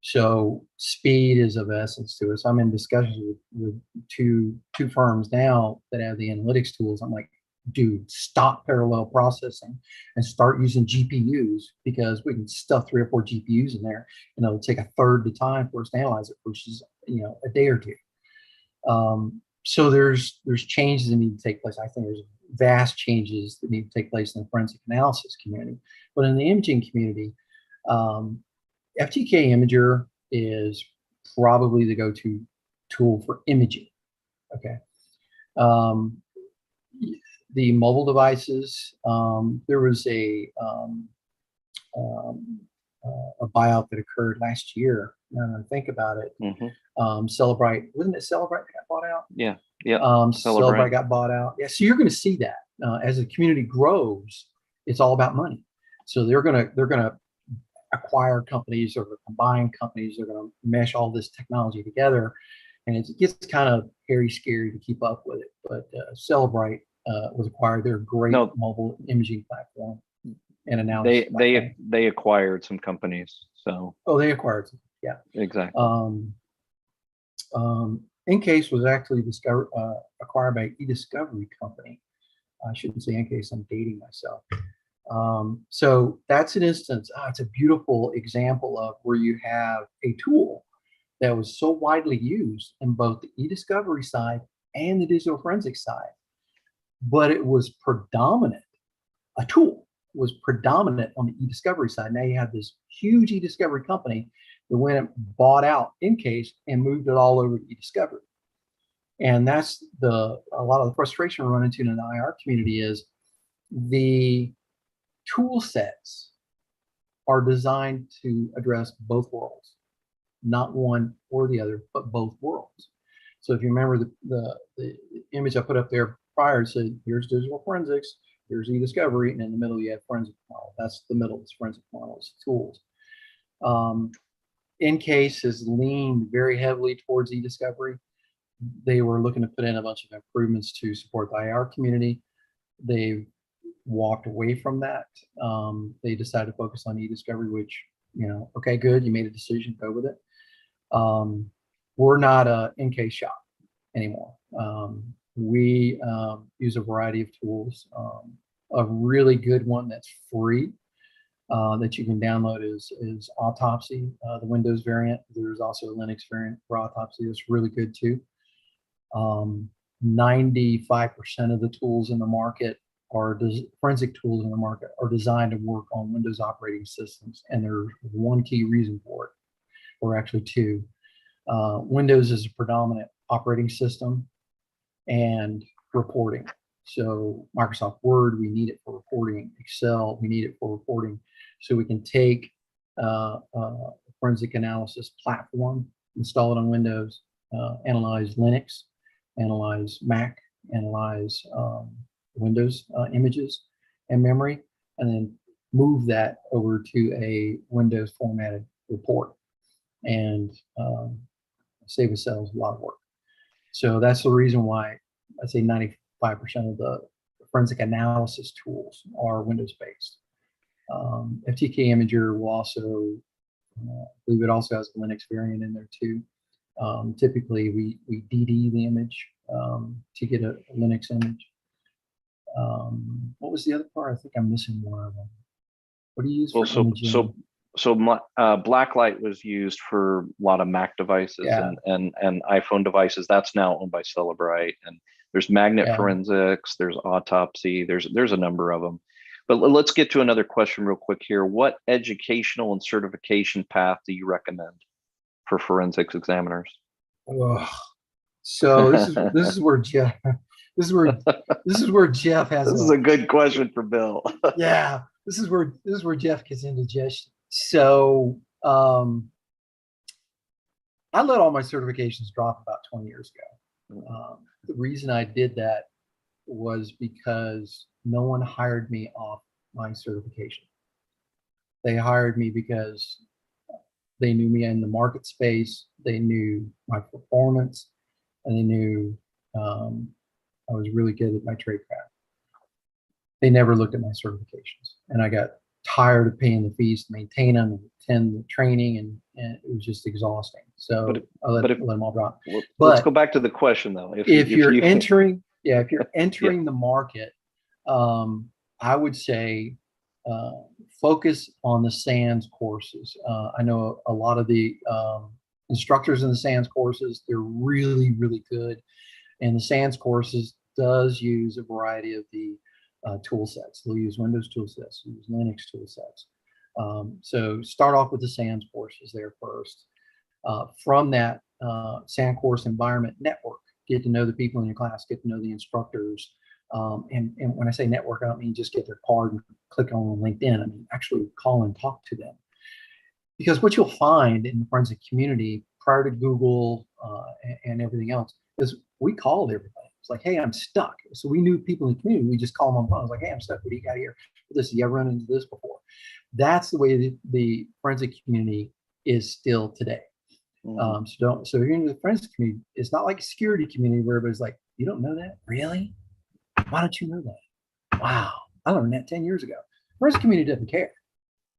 So speed is of essence to us. I'm in discussions with two firms now that have the analytics tools. I'm like, dude, stop parallel processing and start using GPUs, because we can stuff 3 or 4 GPUs in there and it'll take a third the time for us to analyze it versus, a day or two. So there's changes that need to take place. I think there's vast changes that need to take place in the forensic analysis community, but in the imaging community, FTK Imager is probably the go-to tool for imaging. Okay. The mobile devices, there was a buyout that occurred last year. Now that I think about it, Celebrite, wasn't it Celebrite that got bought out? Yeah. Celebrite got bought out. Yeah, so you're going to see that as the community grows. It's all about money. So they're gonna acquire companies or combine companies. They're going to mesh all this technology together, and it gets kind of hairy, scary to keep up with it. But Celebrite was acquired. They're a great mobile imaging platform and analysis. They acquired some companies. So they acquired some. Yeah, exactly. Encase was actually acquired by eDiscovery company. I shouldn't say Encase. I'm dating myself. So that's an instance. It's a beautiful example of where you have a tool that was so widely used in both the eDiscovery side and the digital forensics side, but it was predominant. A tool was predominant on the eDiscovery side. Now you have this huge eDiscovery company that went and bought out Encase and moved it all over to eDiscovery. And that's a lot of the frustration we run into in the IR community is the tool sets are designed to address both worlds, not one or the other, but both worlds. So if you remember the image I put up there prior, said here's digital forensics, here's eDiscovery, and in the middle you have forensic model. That's the middle, it's forensic models, tools. Encase has leaned very heavily towards eDiscovery. They were looking to put in a bunch of improvements to support the IR community. They've walked away from that. They decided to focus on eDiscovery, which, okay, good, you made a decision, go with it. We're not a Encase shop anymore. We use a variety of tools. A really good one that's free that you can download is Autopsy, the Windows variant. There's also a Linux variant for Autopsy that's really good too. 95% of the tools in the market forensic tools in the market are designed to work on Windows operating systems, and there's one key reason for it, or actually two. Windows is a predominant operating system and reporting. So Microsoft Word, we need it for reporting. Excel, we need it for reporting. So we can take a forensic analysis platform, install it on Windows, analyze Linux, analyze Mac, analyze Windows images and memory, and then move that over to a Windows formatted report and save ourselves a lot of work. So that's the reason why I say 95% of the forensic analysis tools are Windows based. FTK Imager will also, I believe it also has a Linux variant in there too. Typically we DD the image to get a Linux image. What was the other part? I think I'm missing one of them. What do you use for imaging? So Blacklight was used for a lot of Mac devices and iPhone devices. That's now owned by Celebrite, and there's Magnet Forensics, there's Autopsy, there's a number of them. But let's get to another question real quick here. What educational and certification path do you recommend for forensics examiners? So this is where Jeff This is where Jeff has. This is a good question for Bill. Yeah, this is where Jeff gets indigestion. So I let all my certifications drop about 20 years ago. The reason I did that was because no one hired me off my certification. They hired me because they knew me in the market space. They knew my performance, and they knew I was really good at my tradecraft. They never looked at my certifications, and I got tired of paying the fees to maintain them and attend the training, and it was just exhausting. So I'll let them all drop. Let's go back to the question though. If you're entering the market, I would say focus on the SANS courses. I know a lot of the instructors in the SANS courses, they're really, really good. And the SANS courses does use a variety of the tool sets. They'll use Windows tool sets, use Linux tool sets. So start off with the SANS courses there first. From that SANS course environment, network. Get to know the people in your class, get to know the instructors. And when I say network, I don't mean just get their card and click on LinkedIn. I mean, actually call and talk to them. Because what you'll find in the forensic community prior to Google and everything else is we called everybody. It's like, hey, I'm stuck. So we knew people in the community. We just call them on the phone. I was like, hey, I'm stuck. What do you got here? This, you ever run into this before? That's the way the forensic community is still today. So if you're in the forensic community, it's not like a security community where everybody's like, you don't know that? Really? Why don't you know that? Wow, I learned that 10 years ago. Forensic community doesn't care.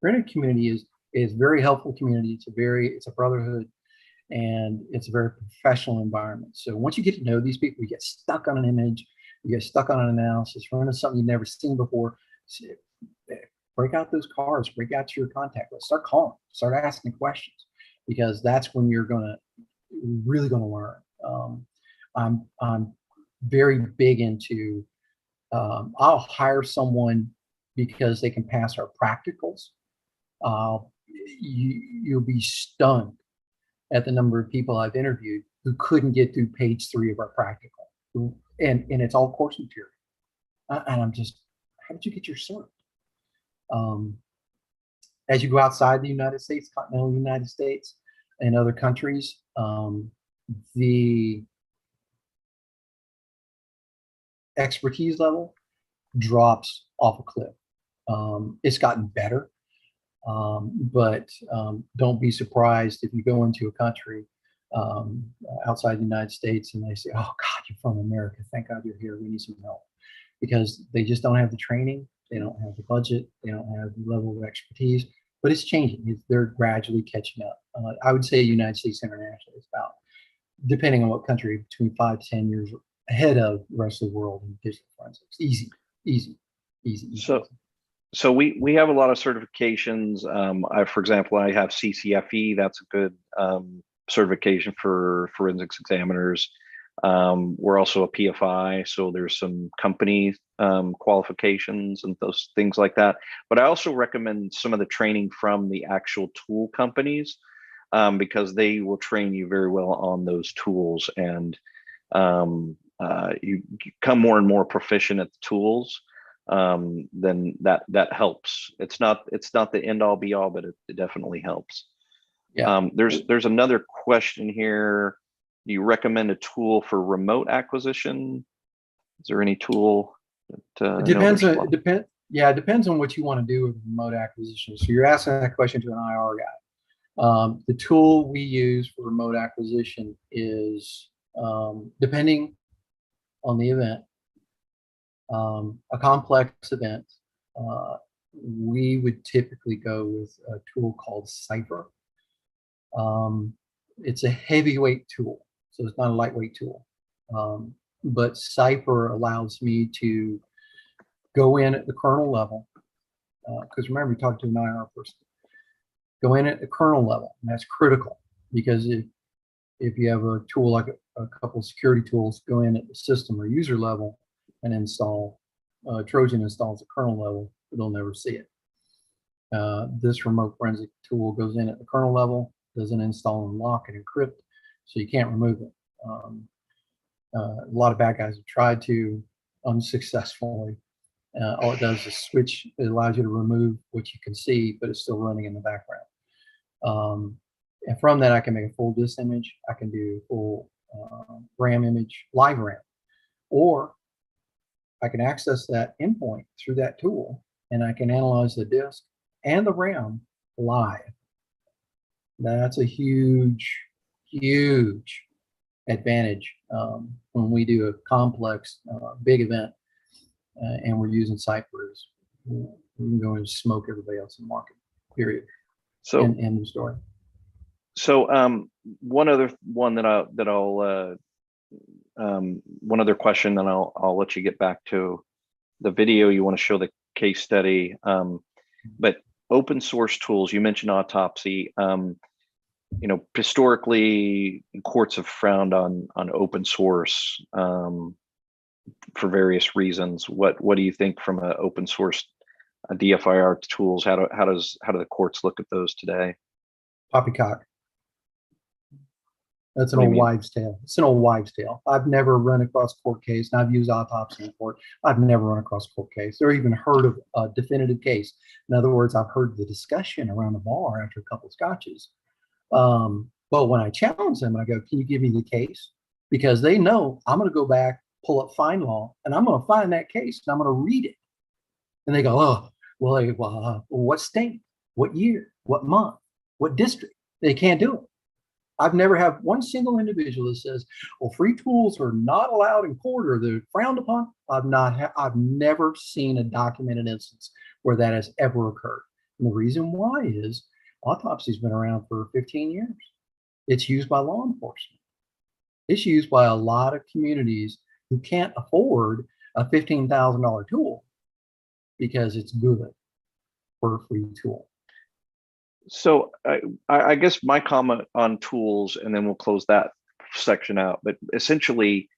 Forensic community is very helpful community. It's a brotherhood, and it's a very professional environment. So once you get to know these people, you get stuck on an image, you get stuck on an analysis, run into something you've never seen before. So break out those cards, break out your contact list, start calling, start asking questions, because that's when you're really gonna learn. I'm very big into I'll hire someone because they can pass our practicals. You'll be stunned at the number of people I've interviewed who couldn't get through page 3 of our practical, and it's all course material. And I'm just, how did you get your cert? As you go outside the United States, continental United States, and other countries, the expertise level drops off a cliff. It's gotten better, but don't be surprised if you go into a country outside the United States and they say, oh God, you're from America. Thank God you're here. We need some help. Because they just don't have the training. They don't have the budget. They don't have the level of expertise, but it's changing. They're gradually catching up. I would say United States International is about, depending on what country, between 5 to 10 years ahead of the rest of the world in digital forensics. Easy. So we have a lot of certifications. For example, I have CCFE. That's a good certification for forensics examiners. We're also a PFI, so there's some company qualifications and those things like that. But I also recommend some of the training from the actual tool companies, because they will train you very well on those tools, and you become more and more proficient at the tools. Then that helps. It's not the end all be all, but it definitely helps. Yeah. There's another question here. Do you recommend a tool for remote acquisition? Is there any tool that it depends it depends on what you want to do with remote acquisition. So you're asking that question to an IR guy. The tool we use for remote acquisition is, depending on the event, a complex event, we would typically go with a tool called Cypher. It's a heavyweight tool, so it's not a lightweight tool. But Cypher allows me to go in at the kernel level, because remember, we talked to an IR person. Go in at the kernel level, and that's critical, because if you have a tool like a couple of security tools, go in at the system or user level and install, Trojan installs the kernel level, it'll never see it. This remote forensic tool goes in at the kernel level, doesn't install and lock and encrypt, so you can't remove it. A lot of bad guys have tried to unsuccessfully. All it does is switch. It allows you to remove what you can see, but it's still running in the background. And from that, I can make a full disk image. I can do full RAM image, live RAM, or I can access that endpoint through that tool, and I can analyze the disk and the RAM live. That's a huge advantage when we do a complex, big event, and we're using Cypher. we can go and smoke everybody else in the market, period. So, End of story. so one other one one other question, and I'll let you get back to the video. You want to show the case study, but open source tools. You mentioned autopsy. You know, historically, courts have frowned on open source for various reasons. What do you think from an open source DFIR tools? How do the courts look at those today? Poppycock. That's an What do you old mean? wives' tale. It's an old wives' tale. I've never run across a court case, and I've used autopsy in court. I've never run across a court case or even heard of a definitive case. In other words, I've heard the discussion around the bar after a couple of scotches. But when I challenge them, I go, "Can you give me the case?" Because they know I'm going to go back, pull up FindLaw, and I'm going to find that case, and I'm going to read it. And they go, "Oh, well, what state, what year, what month, what district?" They can't do it. I've never had one single individual that says, "Well, free tools are not allowed in court or they're frowned upon." I've never seen a documented instance where that has ever occurred. And the reason why is autopsy's been around for 15 years. It's used by law enforcement. It's used by a lot of communities who can't afford a $15,000 tool because it's good for a free tool. So I guess my comment on tools, and then we'll close that section out. But essentially,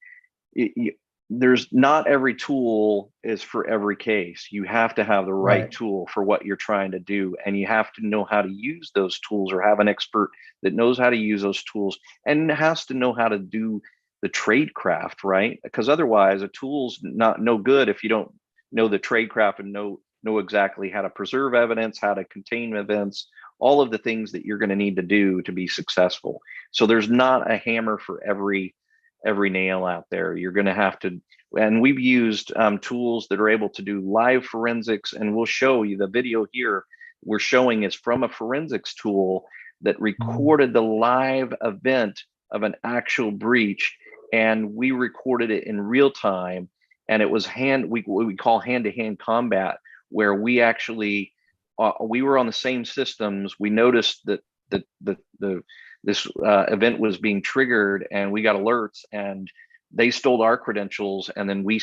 there's not every tool is for every case. You have to have the right tool for what you're trying to do, and you have to know how to use those tools, or have an expert that knows how to use those tools and has to know how to do the tradecraft, right? Because otherwise, a tool's no good if you don't know the tradecraft and know exactly how to preserve evidence, how to contain events, all of the things that you're going to need to do to be successful. So there's not a hammer for every nail out there. You're going to have to, and we've used tools that are able to do live forensics, and we'll show you the video here we're showing is from a forensics tool that recorded the live event of an actual breach, and we recorded it in real time. And it was what we call hand-to-hand combat, where we actually we were on the same systems. We noticed that this event was being triggered, and we got alerts, and they stole our credentials, and then we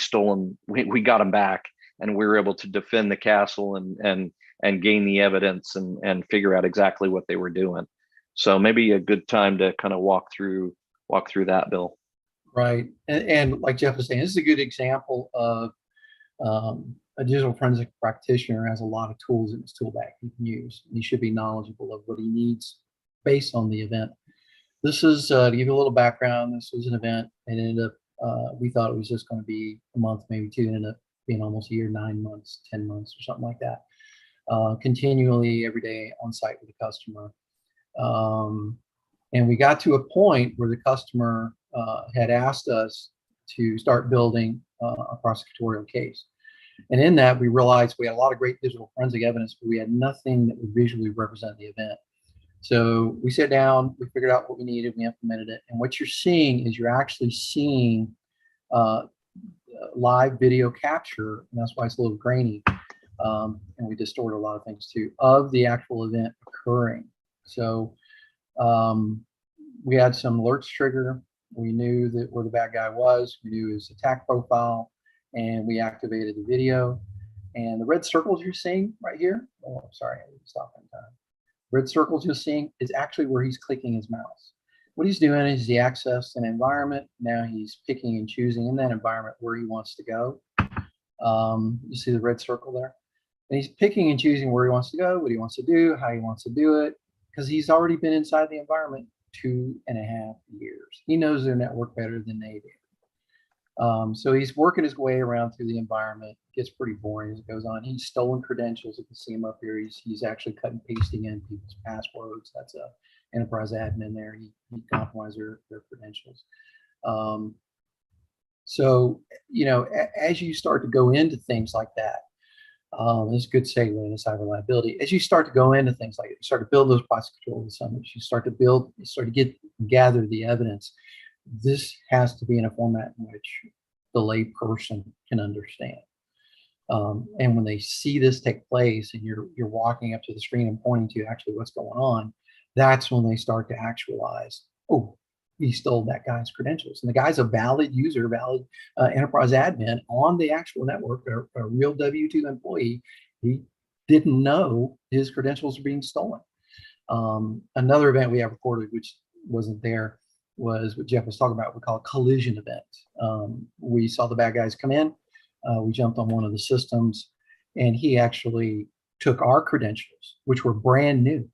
got them back, and we were able to defend the castle and gain the evidence and figure out exactly what they were doing. So maybe a good time to kind of walk through that, Bill. Right. And like Jeff was saying, this is a good example of a digital forensic practitioner has a lot of tools in his tool bag he can use. He should be knowledgeable of what he needs based on the event. This is to give you a little background. This was an event, and it ended up, we thought it was just going to be a month, maybe two. It ended up being almost a year, 9 months, 10 months, or something like that. Continually every day on site with the customer. And we got to a point where the customer had asked us to start building a prosecutorial case. And in that, we realized we had a lot of great digital forensic evidence, but we had nothing that would visually represent the event. So we sat down, we figured out what we needed, we implemented it. And what you're seeing is you're actually seeing live video capture, and that's why it's a little grainy. And we distort a lot of things too, of the actual event occurring. So we had some alerts trigger. We knew that where the bad guy was. We knew his attack profile, and we activated the video. And the red circles you're seeing right here, oh, I'm sorry, I didn't stop in time. Red circles you're seeing is actually where he's clicking his mouse. What he's doing is he accessed an environment. Now he's picking and choosing in that environment where he wants to go. You see the red circle there? And he's picking and choosing where he wants to go, what he wants to do, how he wants to do it, because he's already been inside the environment 2.5 years. He knows their network better than they do. So he's working his way around through the environment. It gets pretty boring as it goes on. He's stolen credentials. You can see him up here. He's actually cutting and pasting in people's passwords. That's a enterprise admin there. He compromised their credentials. So, you know, as you start to go into things like that, it's a good segue into cyber liability. As you start to go into things like it, you start to build those prosecutorial assumptions, you start to gather the evidence. This has to be in a format in which the lay person can understand. And when they see this take place and you're walking up to the screen and pointing to actually what's going on, that's when they start to actualize, oh, he stole that guy's credentials. And the guy's a valid user, valid enterprise admin on the actual network, a real W-2 employee. He didn't know his credentials were being stolen. Another event we have recorded, which wasn't there, was what Jeff was talking about. We call it collision event. We saw the bad guys come in. We jumped on one of the systems, and he actually took our credentials, which were brand new,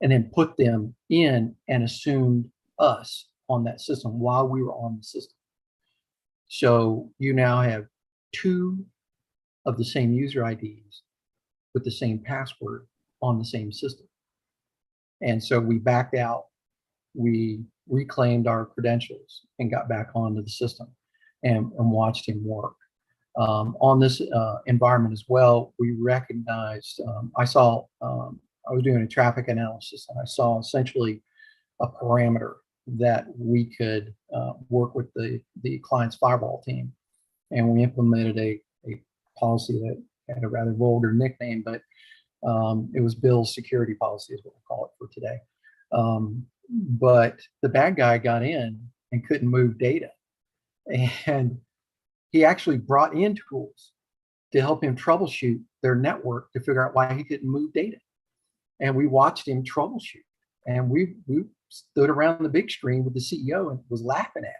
and then put them in and assumed us on that system while we were on the system. So you now have two of the same user IDs with the same password on the same system. And so we backed out, we reclaimed our credentials and got back onto the system and watched him work. On this environment as well, we recognized, I was doing a traffic analysis, and I saw essentially a parameter that we could work with the client's firewall team. And we implemented a policy that had a rather vulgar nickname, but it was Bill's security policy is what we call it for today. But the bad guy got in and couldn't move data. And he actually brought in tools to help him troubleshoot their network to figure out why he couldn't move data. And we watched him troubleshoot. And we stood around the big screen with the CEO and was laughing at him.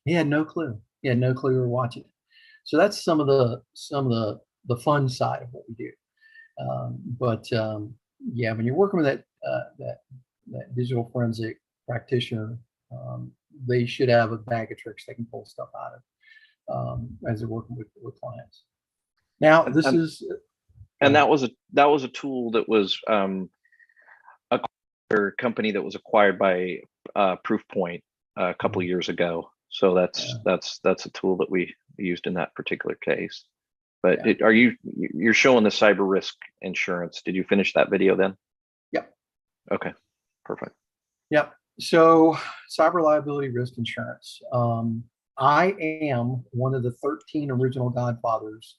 He had no clue. He had no clue we were watching it. So that's some of the fun side of what we do. Yeah, when you're working with that digital forensic practitioner, they should have a bag of tricks they can pull stuff out of as they're working with clients. Now, this is, and that was a tool that was a company that was acquired by Proofpoint a couple of years ago. So that's a tool that we used in that particular case. But you're showing the cyber risk insurance. Did you finish that video then? Yep. Okay, perfect. Yep. So cyber liability risk insurance. I am one of the 13 original godfathers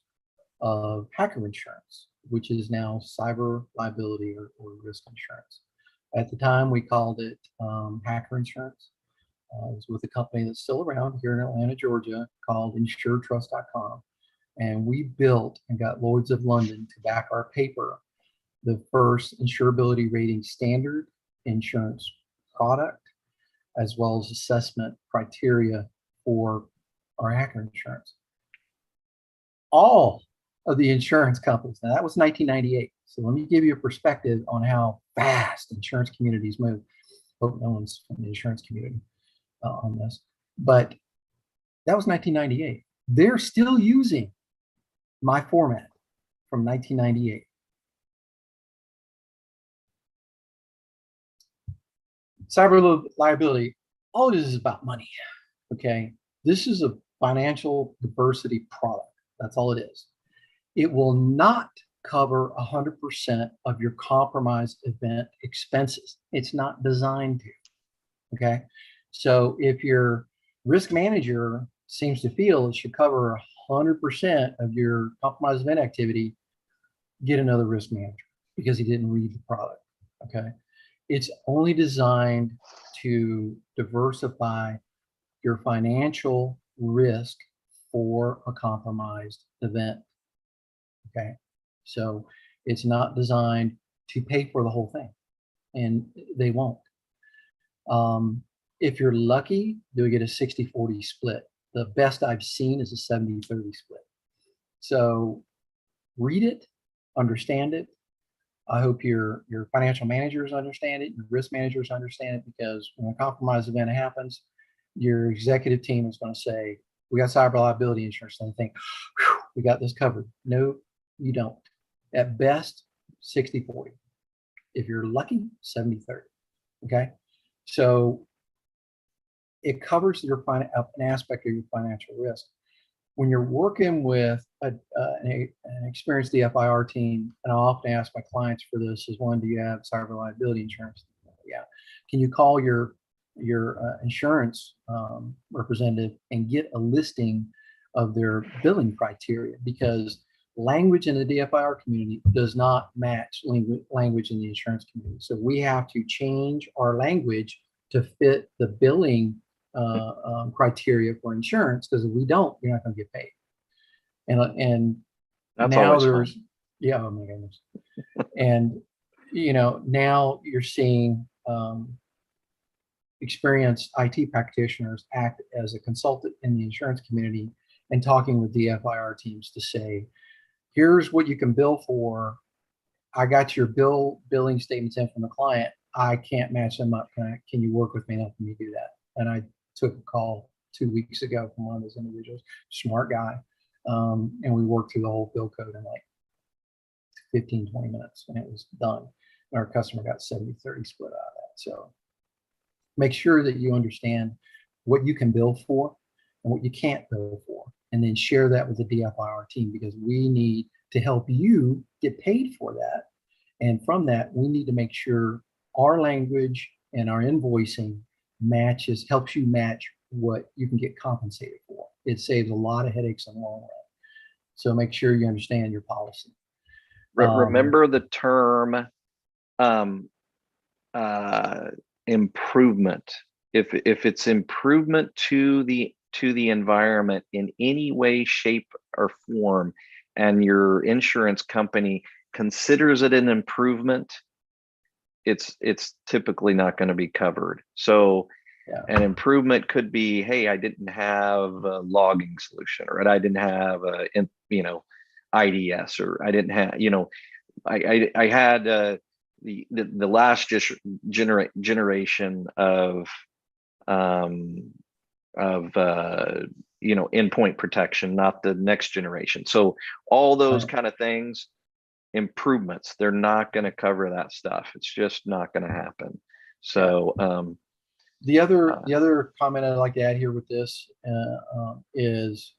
of hacker insurance, which is now cyber liability or risk insurance. At the time, we called it hacker insurance. It was with a company that's still around here in Atlanta, Georgia, called insuretrust.com. And we built and got Lloyd's of London to back our paper, the first insurability rating standard insurance product, as well as assessment criteria for our hacker insurance. All of the insurance companies, now that was 1998. So let me give you a perspective on how fast insurance communities move. Hope no one's from the insurance community on this, but that was 1998. They're still using my format from 1998. Cyber liability, all it is about money, okay? This is a financial diversity product. That's all it is. It will not cover 100% of your compromised event expenses. It's not designed to, okay? So if your risk manager seems to feel it should cover 100% of your compromised event activity, get another risk manager because he didn't read the product, okay? It's only designed to diversify your financial risk for a compromised event, okay? So it's not designed to pay for the whole thing, and they won't. If you're lucky, you'll get a 60-40 split. The best I've seen is a 70-30 split. So read it, understand it. I hope your financial managers understand it, your risk managers understand it, because when a compromised event happens, your executive team is going to say, we got cyber liability insurance. And they think, we got this covered. No, you don't. At best, 60-40. If you're lucky, 70-30. Okay. So it covers an aspect of your financial risk. When you're working with an experienced DFIR team, and I often ask my clients for this, is one, do you have cyber liability insurance? Yeah. Can you call your insurance representative and get a listing of their billing criteria? Because language in the DFIR community does not match language in the insurance community. So we have to change our language to fit the billing criteria for insurance, because if we don't, you're not going to get paid. And That's now always there's, fun. yeah, oh my goodness. And, you know, now you're seeing experienced IT practitioners act as a consultant in the insurance community and talking with DFIR teams to say, here's what you can bill for. I got your billing statements in from the client. I can't match them up. Can you work with me and help me do that? And I took a call 2 weeks ago from one of those individuals, smart guy. And we worked through the whole bill code in like 15, 20 minutes, and it was done. And our customer got 70-30 split out of that. So make sure that you understand what you can bill for and what you can't bill for, and then share that with the DFIR team, because we need to help you get paid for that. And from that, we need to make sure our language and our invoicing helps you match what you can get compensated for. It saves a lot of headaches in the long run. So make sure you understand your policy. Remember the term improvement. If it's improvement to the environment in any way, shape, or form, and your insurance company considers it an improvement, it's typically not going to be covered. So Yeah. an improvement could be, hey, I didn't have a logging solution, or I didn't have a, IDS, or I didn't have, I had the last generation of endpoint protection, not the next generation. So all those Right. kind of things, improvements, they're not going to cover that stuff. It's just not going to happen. So the other comment I'd like to add here with this is,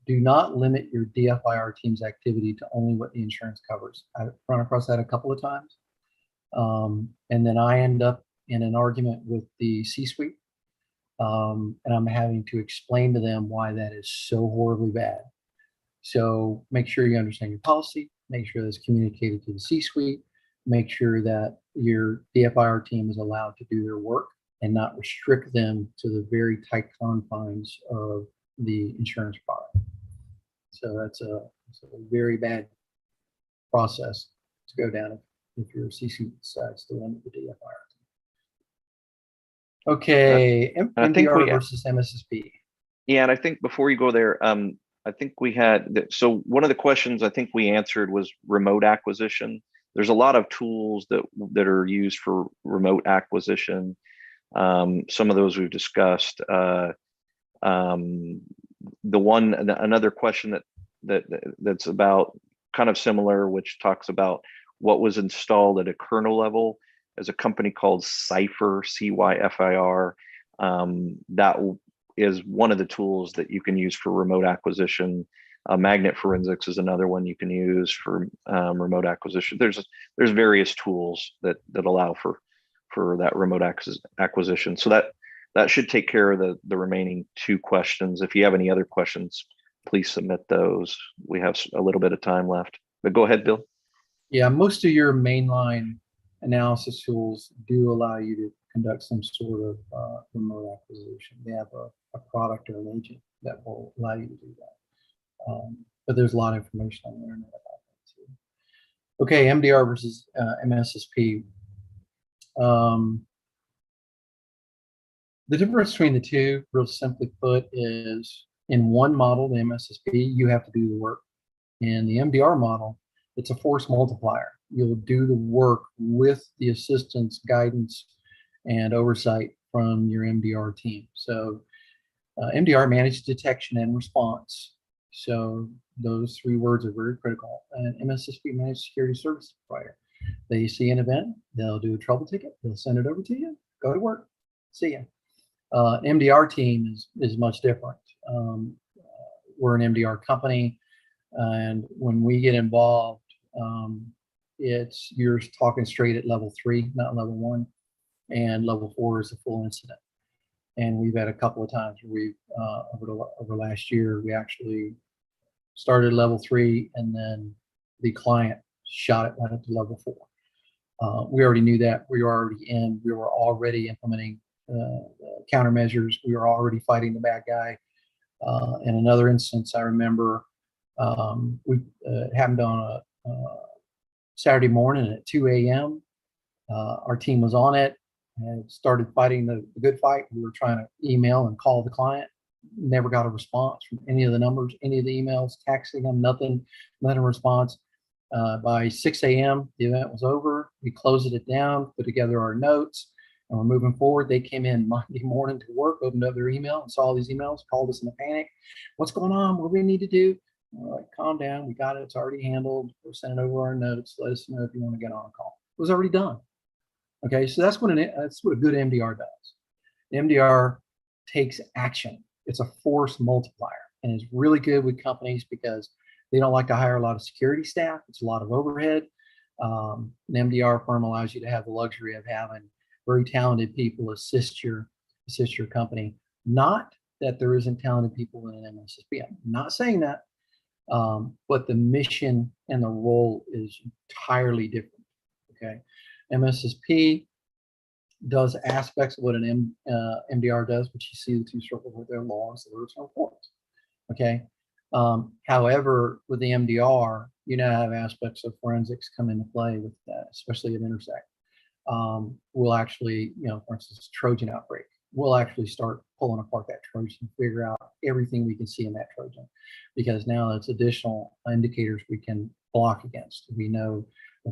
do not limit your DFIR team's activity to only what the insurance covers. I've run across that a couple of times. And then I end up in an argument with the C-suite, and I'm having to explain to them why that is so horribly bad. So make sure you understand your policy, make sure that's communicated to the C-suite, make sure that your DFIR team is allowed to do their work and not restrict them to the very tight confines of the insurance product. So that's a very bad process to go down if your C-suite decides to limit the DFIR team. Okay, MDR versus MSSP. Yeah, and I think before you go there, I think we had, so one of the questions I think we answered was remote acquisition. There's a lot of tools that are used for remote acquisition. Some of those we've discussed. Another question that's about kind of similar, which talks about what was installed at a kernel level, as a company called Cypher, CYFIR. That is one of the tools that you can use for remote acquisition. Magnet forensics is another one you can use for remote acquisition. There's various tools that allow for that remote acquisition. So that should take care of the remaining two questions. If you have any other questions, please submit those. We have a little bit of time left, but go ahead, Bill. Yeah, most of your mainline analysis tools do allow you to conduct some sort of remote acquisition. They have a product or an agent that will allow you to do that. But there's a lot of information on the internet about that too. Okay, MDR versus MSSP. The difference between the two, real simply put, is in one model, the MSSP, you have to do the work. In the MDR model, it's a force multiplier. You'll do the work with the assistance, guidance, and oversight from your MDR team. So MDR managed detection and response. So those three words are very critical. And MSSP managed security service provider. They see an event, they'll do a trouble ticket, they'll send it over to you, go to work, see ya. MDR team is much different. We're an MDR company, and when we get involved, you're talking straight at level 3, not level 1, and level 4 is a full incident. And we've had a couple of times where we've over last year, we actually started at level 3, and then the client shot it right up to level 4. We already knew that. We were already implementing countermeasures. We were already fighting the bad guy. In another instance, I remember it happened on a Saturday morning at 2 a.m. Our team was on it and started fighting the good fight. We were trying to email and call the client. Never got a response from any of the numbers, any of the emails, texting them, nothing a response. By 6 a.m., the event was over. We closed it down, put together our notes, and we're moving forward. They came in Monday morning to work, opened up their email and saw all these emails, called us in a panic. What's going on? What do we need to do? We're like, calm down. We got it. It's already handled. We're sending over our notes. Let us know if you want to get on a call. It was already done. Okay, so that's what a good MDR does. The MDR takes action. It's a force multiplier, and it's really good with companies because they don't like to hire a lot of security staff. It's a lot of overhead. An MDR firm allows you to have the luxury of having very talented people assist your company. Not that there isn't talented people in an MSSP. I'm not saying that, but the mission and the role is entirely different. Okay, MSSP does aspects of what an MDR does, which you see the two circles with their logs, alerts, and reports. Okay. However, with the MDR, you now have aspects of forensics come into play with that, especially at Intersect. We'll actually, for instance, Trojan outbreak. We'll actually start pulling apart that Trojan and figure out everything we can see in that Trojan, because now it's additional indicators we can block against. We know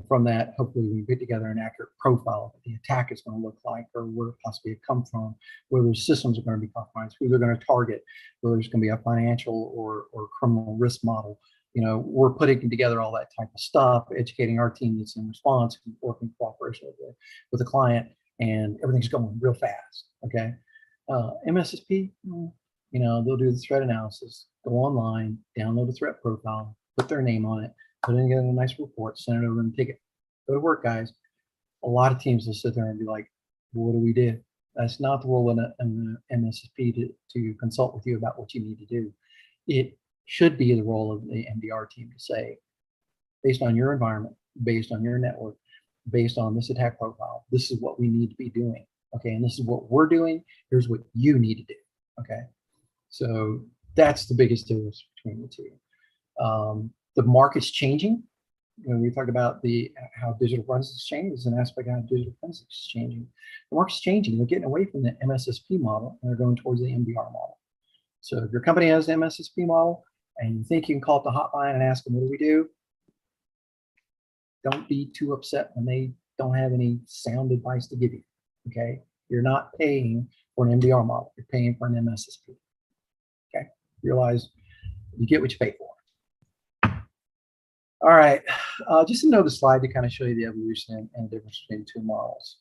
from that, hopefully we put together an accurate profile of what the attack is going to look like, or where possibly it come from, where those systems are going to be compromised, who they're going to target, whether there's going to be a financial or criminal risk model. We're putting together all that type of stuff, educating our team that's in response, working cooperation with the client, and everything's going real fast. Okay, MSSP, they'll do the threat analysis, go online, download a threat profile, put their name on it, put it in a nice report, send it over and take it. Go to work, guys. A lot of teams will sit there and be like, well, what do we do? That's not the role of an MSSP to consult with you about what you need to do. It should be the role of the MDR team to say, based on your environment, based on your network, based on this attack profile, this is what we need to be doing. Okay, and this is what we're doing. Here's what you need to do. Okay, so that's the biggest difference between the two. The market's changing. We talked about how digital forensics changes, an aspect of how digital forensics is changing. The market's changing. They're getting away from the MSSP model and they're going towards the MDR model. So if your company has the MSSP model and you think you can call up the hotline and ask them, what do we do? Don't be too upset when they don't have any sound advice to give you. Okay, you're not paying for an MDR model. You're paying for an MSSP. Okay, realize you get what you pay for. All right, just another slide to kind of show you the evolution and the difference between two models.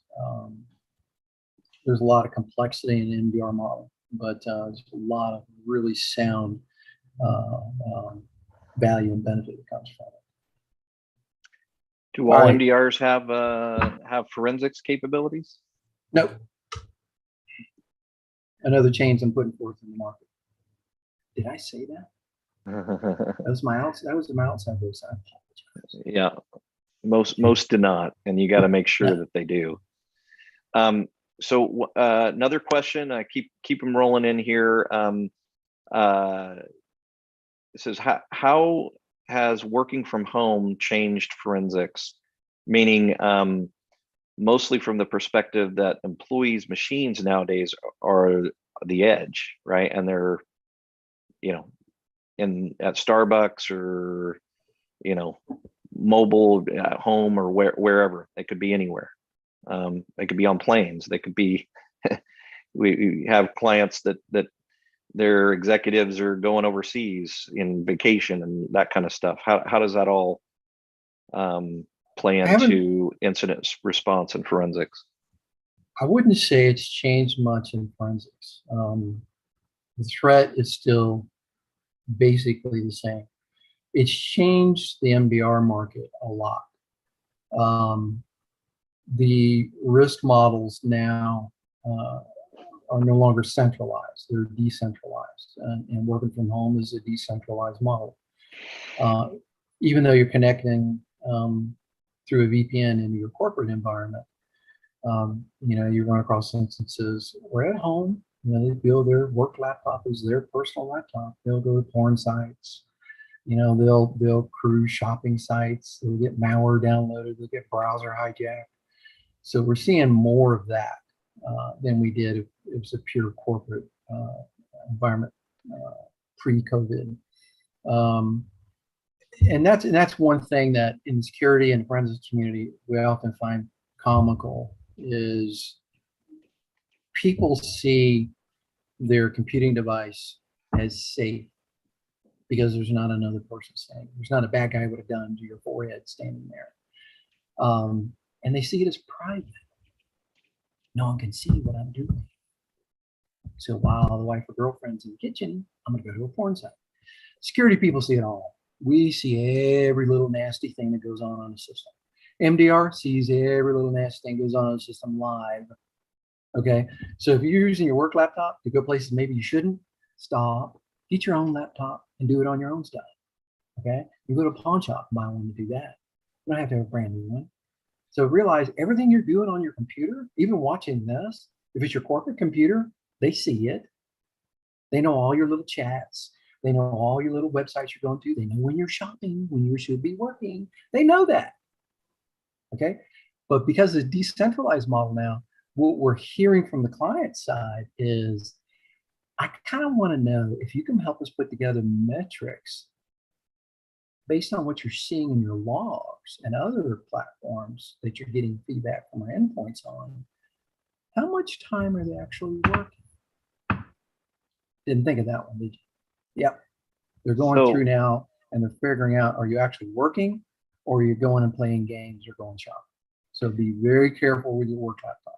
There's a lot of complexity in the MDR model, but there's a lot of really sound value and benefit that comes from it. Do all MDRs have forensics capabilities? Nope. Another change I'm putting forth in the market. Did I say that? That was my outside voice. I apologize. Yeah, most do not, and you got to make sure that they do. So another question, I keep them rolling in here. It says, how has working from home changed forensics? Meaning, mostly from the perspective that employees' machines nowadays are the edge, right? And they're, at Starbucks or, mobile at home or wherever. They could be anywhere. They could be on planes. They could be, we have clients that their executives are going overseas in vacation and that kind of stuff. How does that all play into incident response and forensics? I wouldn't say it's changed much in forensics. The threat is still basically the same. It's changed the MDR market a lot. The risk models now are no longer centralized. They're decentralized, and working from home is a decentralized model. Uh, Even though you're connecting through a VPN into your corporate environment, you run across instances where at home, they feel their work laptop is their personal laptop. They'll go to porn sites. They'll cruise shopping sites. They'll get malware downloaded. They'll get browser hijacked. So we're seeing more of that than we did if it was a pure corporate environment pre-COVID. And that's one thing that in the security and forensics community we often find comical is people see their computing device as safe because there's not another person standing. There's not a bad guy with a gun to your forehead standing there. And they see it as private. No one can see what I'm doing. So while the wife or girlfriend's in the kitchen, I'm going to go to a porn site. Security people see it all. We see every little nasty thing that goes on the system. MDR sees every little nasty thing that goes on the system live. Okay, so if you're using your work laptop to go places maybe you shouldn't, stop, get your own laptop and do it on your own stuff. Okay, you go to a pawn shop and buy one to do that. You don't have to have a brand new one. So realize everything you're doing on your computer, even watching this, if it's your corporate computer, they see it. They know all your little chats. They know all your little websites you're going to. They know when you're shopping, when you should be working. They know that. Okay. But because of the decentralized model now, what we're hearing from the client side is, I kind of want to know if you can help us put together metrics based on what you're seeing in your logs and other platforms that you're getting feedback from our endpoints on. How much time are they actually working? Didn't think of that one, did you? Yep. They're going through now and they're figuring out, are you actually working or are you going and playing games or going shopping? So be very careful with your work laptop.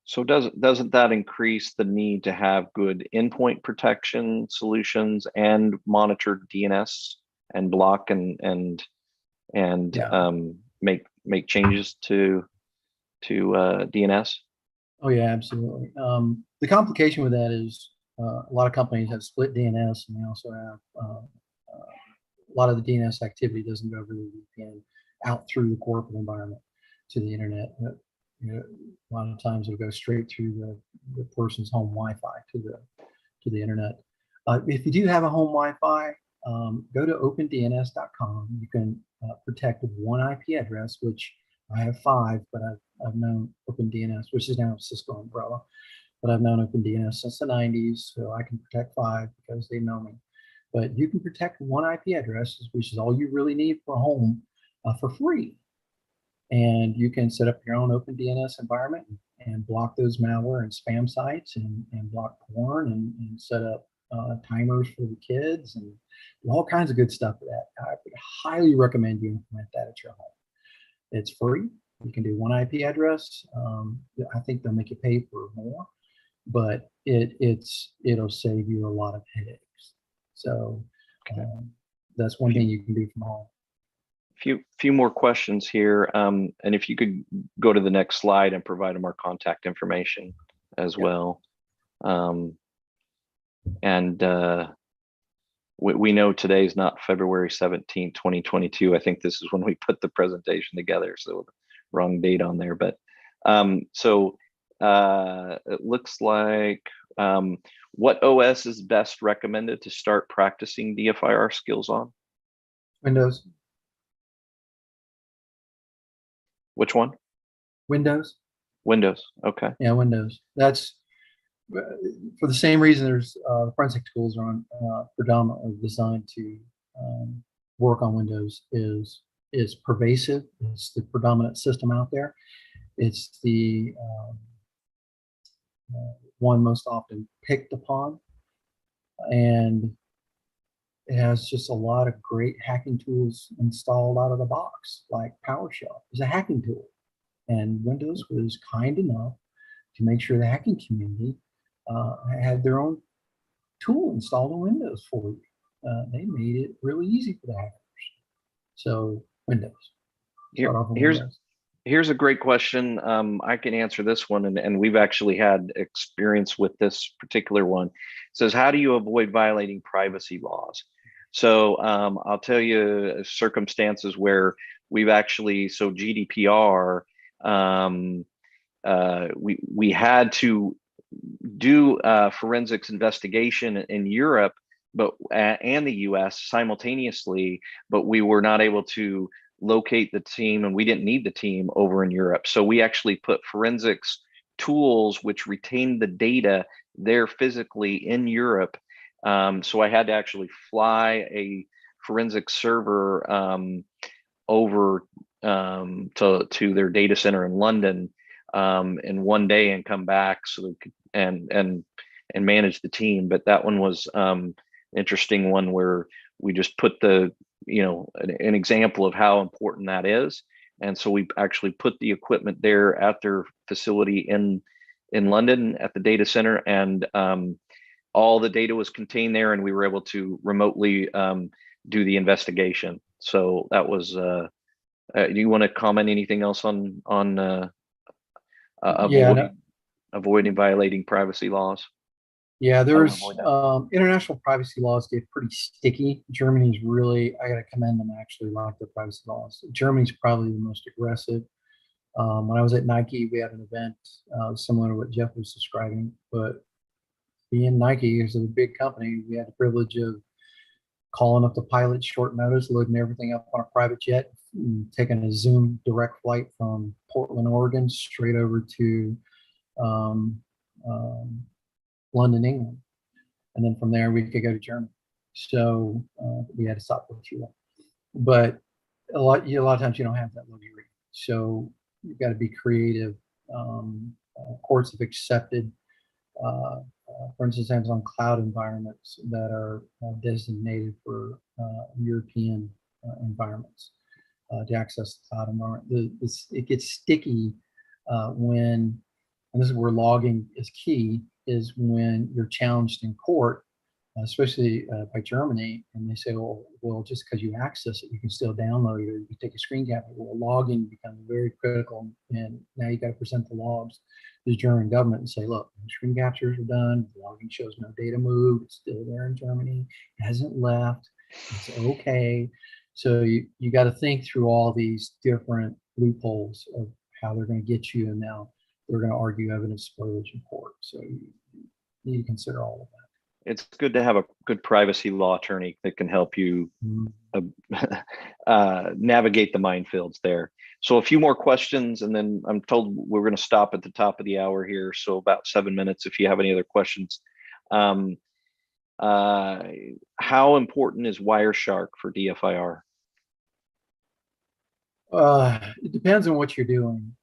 So doesn't that increase the need to have good endpoint protection solutions and monitored DNS and block and make changes to DNS? Oh yeah, absolutely. The complication with that is a lot of companies have split DNS, and they also have a lot of the DNS activity doesn't go over the VPN out through the corporate environment to the internet. A lot of times it'll go straight through the person's home Wi-Fi to the internet. If you do have a home Wi-Fi, go to opendns.com. You can protect one IP address, which I have 5, but I've known OpenDNS, which is now a Cisco umbrella, but I've known OpenDNS since the 90s, so I can protect 5 because they know me. But you can protect one IP address, which is all you really need for a home, for free. And you can set up your own OpenDNS environment and block those malware and spam sites and block porn and set up timers for the kids and do all kinds of good stuff for that. I would highly recommend you implement that at your home. It's free. You can do one IP address. I think they'll make you pay for more, but it'll save you a lot of headaches. So that's one thing you can do from home. Few more questions here, and if you could go to the next slide and provide them our contact information as well. We know today's not February 17th, 2022. I think this is when we put the presentation together, so wrong date on there. But it looks like what OS is best recommended to start practicing DFIR skills on? Windows. Which one? Windows. Windows. Okay. Yeah, Windows. That's for the same reason. There's forensic tools are on predominantly designed to work on Windows. Is pervasive. It's the predominant system out there. It's the one most often picked upon, and it has just a lot of great hacking tools installed out of the box, like PowerShell is a hacking tool. And Windows was kind enough to make sure the hacking community had their own tool installed on Windows for you. They made it really easy for the hackers. So Windows. Here's a great question. I can answer this one, and we've actually had experience with this particular one. It says, how do you avoid violating privacy laws? So I'll tell you circumstances where we've actually, so GDPR, we had to do forensics investigation in Europe, but and the US simultaneously, but we were not able to locate the team, and we didn't need the team over in Europe. So we actually put forensics tools which retained the data there physically in Europe. So I had to actually fly a forensic server over to their data center in London in one day and come back so that and manage the team. But that one was interesting one where we just put the, an example of how important that is. And so we actually put the equipment there at their facility in London at the data center, and all the data was contained there, and we were able to remotely do the investigation. So that was. Do you want to comment anything else on avoiding violating privacy laws? Yeah, there's international privacy laws get pretty sticky. Germany's really, I got to commend them, actually like their privacy laws. Germany's probably the most aggressive. When I was at Nike, we had an event similar to what Jeff was describing, but being Nike is a big company, we had the privilege of calling up the pilot short notice, loading everything up on a private jet, and taking a Zoom direct flight from Portland, Oregon, straight over to London, England. And then from there, we could go to Germany. So we had to stop for fuel. But a lot of times you don't have that luxury. So you've got to be creative. Courts have accepted, for instance, Amazon cloud environments that are designated for European environments to access the cloud environment. It gets sticky when, and this is where logging is key, is when you're challenged in court, especially by Germany, and they say, well, just because you access it, you can still download it, or you can take a screen capture. Well, logging becomes very critical, and now you got to present the logs to the German government and say, look, the screen captures are done, the logging shows no data moved, it's still there in Germany, it hasn't left, it's okay. So you got to think through all these different loopholes of how they're going to get you, and now they're going to argue evidence spoilage in court. So you need to consider all of that. It's good to have a good privacy law attorney that can help you navigate the minefields there. So a few more questions, and then I'm told we're going to stop at the top of the hour here. So about 7 minutes if you have any other questions. How important is Wireshark for DFIR? It depends on what you're doing.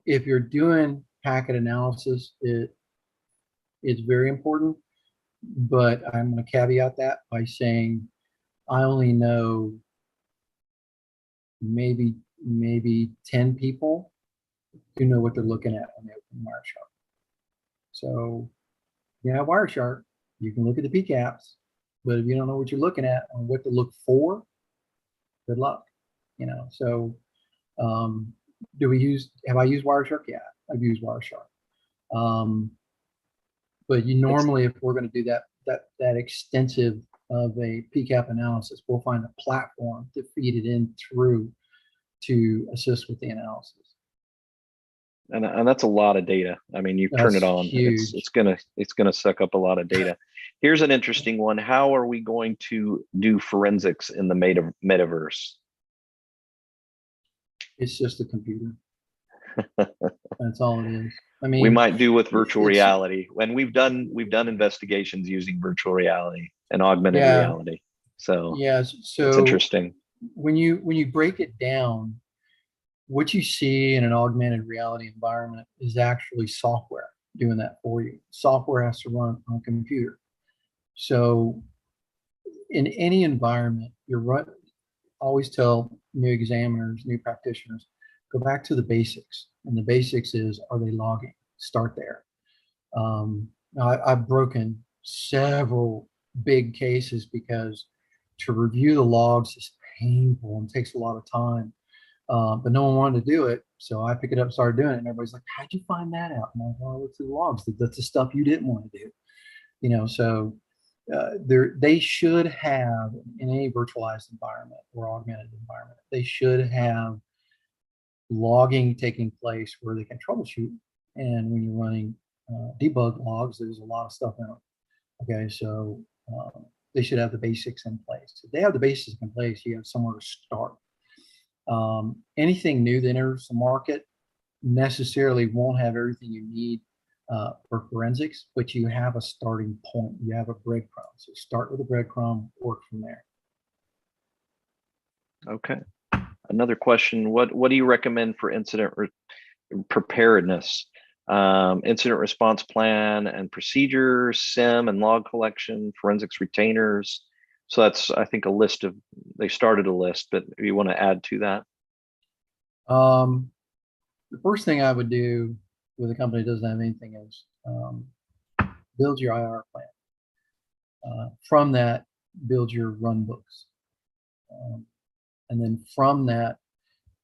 If you're doing packet analysis, it's very important, but I'm going to caveat that by saying I only know maybe 10 people who know what they're looking at when they open Wireshark. So you have Wireshark, you can look at the PCAPs, but if you don't know what you're looking at or what to look for, good luck. So have I used Wireshark? Yeah, I've used Wireshark. But normally, if we're going to do that extensive of a PCAP analysis, we'll find a platform to feed it in through to assist with the analysis. And that's a lot of data. I mean, you turn it on, it's gonna suck up a lot of data. Here's an interesting one. How are we going to do forensics in the metaverse? It's just a computer. That's all it is. I mean, we might do with virtual reality, when we've done investigations using virtual reality and augmented reality. So it's interesting. When you break it down, what you see in an augmented reality environment is actually software doing that for you. Software has to run on a computer. So in any environment, always tell new examiners, new practitioners, go back to the basics. And the basics is, are they logging? Start there. I've broken several big cases because to review the logs is painful and takes a lot of time. But no one wanted to do it. So I picked it up, started doing it, and everybody's like, how'd you find that out? And I was like, well, I looked through the logs. That's the stuff you didn't want to do. So they should have, in any virtualized environment or augmented environment, they should have logging taking place where they can troubleshoot. And when you're running debug logs, there's a lot of stuff in them. Okay, so they should have the basics in place. If they have the basics in place, you have somewhere to start. Anything new that enters the market necessarily won't have everything you need for forensics, but you have a starting point. You have a breadcrumb. So start with a breadcrumb, work from there. Okay. Another question, what do you recommend for incident preparedness? Incident response plan and procedures, SIM and log collection, forensics retainers. So that's, I think, a list of, they started a list, but if you want to add to that. The first thing I would do with a company that doesn't have anything is build your IR plan. From that, build your run books. And then from that,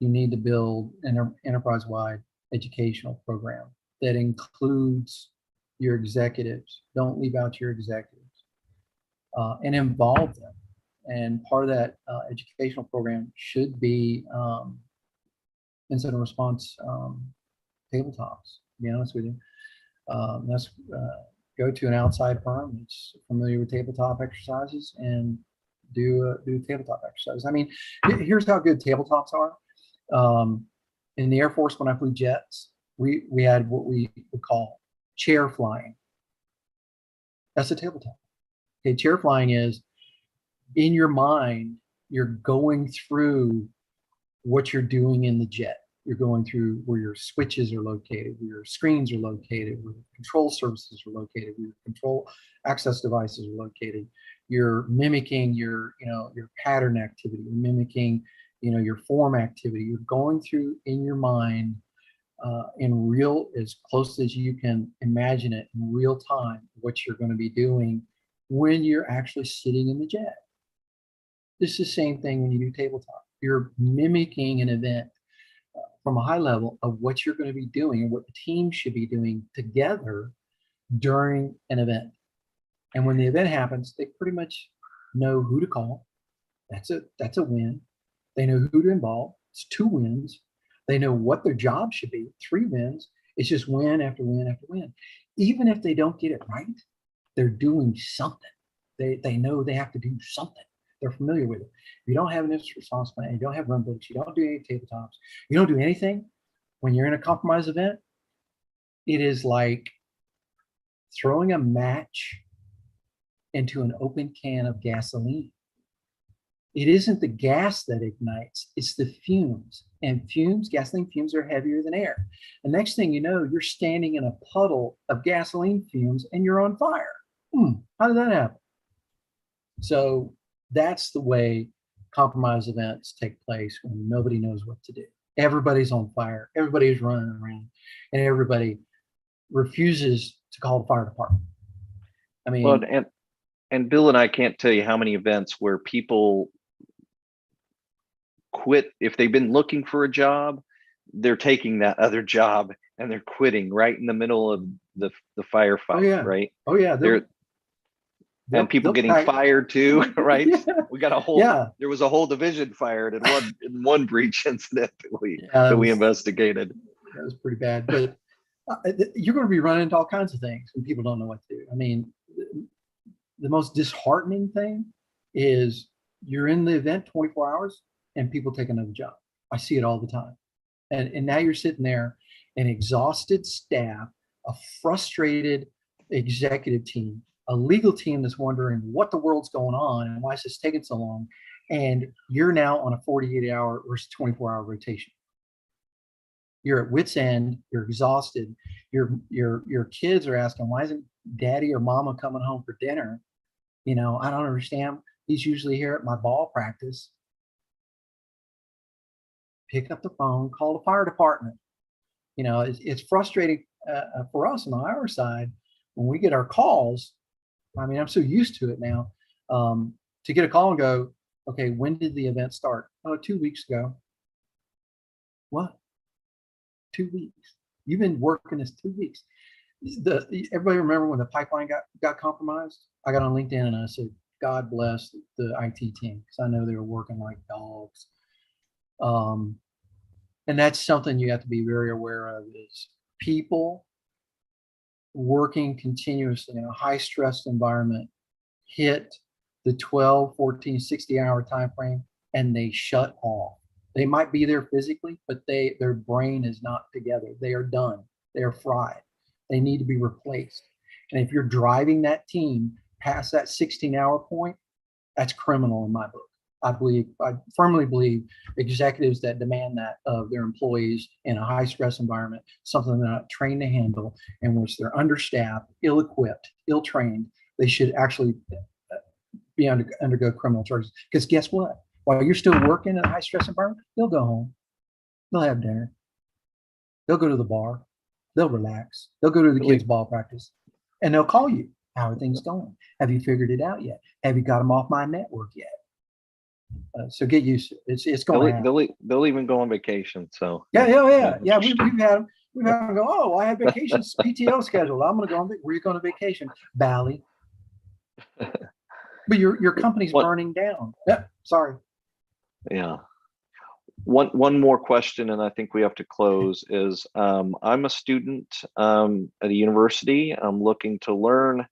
you need to build an enterprise-wide educational program that includes your executives. Don't leave out your executives, and involve them. And part of that educational program should be incident response tabletops, to be honest with you. That's go to an outside firm that's familiar with tabletop exercises and do tabletop exercises. I mean, here's how good tabletops are. In the Air Force, when I flew jets, we had what we would call chair flying. That's a tabletop. Okay, chair flying is in your mind, you're going through what you're doing in the jet. You're going through where your switches are located, where your screens are located, where control services are located, where your control access devices are located. You're mimicking your pattern activity, you're mimicking, your form activity. You're going through in your mind in real, as close as you can imagine it in real time, what you're going to be doing when you're actually sitting in the jet. This is the same thing when you do tabletop. You're mimicking an event from a high level of what you're going to be doing and what the team should be doing together during an event. And when the event happens, they pretty much know who to call. That's a win. They know who to involve. It's 2 wins. They know what their job should be. 3 wins. It's just win after win after win. Even if they don't get it right, they're doing something. They know they have to do something. They're familiar with it. If you don't have an incident response plan, you don't have run books, you don't do any tabletops, you don't do anything, when you're in a compromised event, it is like throwing a match into an open can of gasoline. It isn't the gas that ignites, it's the fumes. And gasoline fumes are heavier than air. The next thing you know, you're standing in a puddle of gasoline fumes and you're on fire. How did that happen? So that's the way compromise events take place when nobody knows what to do. Everybody's on fire, everybody's running around, and everybody refuses to call the fire department. I mean, well, and Bill and I can't tell you how many events where people quit. If they've been looking for a job, they're taking that other job and they're quitting right in the middle of the firefight. Oh, yeah. Right? Oh yeah, and people getting fired too, right? Yeah. We got a whole, there was a whole division fired in one breach incident that we investigated. That was pretty bad, but you're going to be running into all kinds of things when people don't know what to do. I mean, the most disheartening thing is you're in the event 24 hours and people take another job. I see it all the time. And now you're sitting there, an exhausted staff, a frustrated executive team, a legal team that's wondering what the world's going on and why is this taking so long, and you're now on a 48-hour versus 24-hour rotation. You're at wit's end, you're exhausted, your kids are asking, why isn't daddy or mama coming home for dinner? I don't understand. He's usually here at my ball practice. Pick up the phone, call the fire department. It's frustrating for us on our side when we get our calls. I mean, I'm so used to it now, to get a call and go, okay, when did the event start? Oh, 2 weeks ago. What? 2 weeks? You've been working this 2 weeks. Everybody remember when the pipeline got compromised? I got on LinkedIn and I said, God bless the IT team, because I know they were working like dogs. And that's something you have to be very aware of, is people working continuously in a high stress environment hit the 12, 14, 60-hour time frame and they shut off. They might be there physically, but their brain is not together. They are done. They are fried. They need to be replaced. And if you're driving that team past that 16-hour point, that's criminal in my book. I firmly believe executives that demand that of their employees in a high stress environment, something they're not trained to handle, in which they're understaffed, ill-equipped, ill-trained, they should actually undergo criminal charges. Because guess what? While you're still working in a high stress environment, they'll go home, they'll have dinner, they'll go to the bar, they'll relax, they'll go to the kids' ball practice, and they'll call you. How are things going? Have you figured it out yet? Have you got them off my network yet? So get used to it. It's going to happen. They'll even go on vacation. So yeah. We've had them go. Oh, I had vacations, PTO scheduled. I'm going to go on. Where are you going on vacation? Bali. But your company's burning down. Yep. Sorry. Yeah. One more question, and I think we have to close. Is I'm a student at a university. I'm looking to learn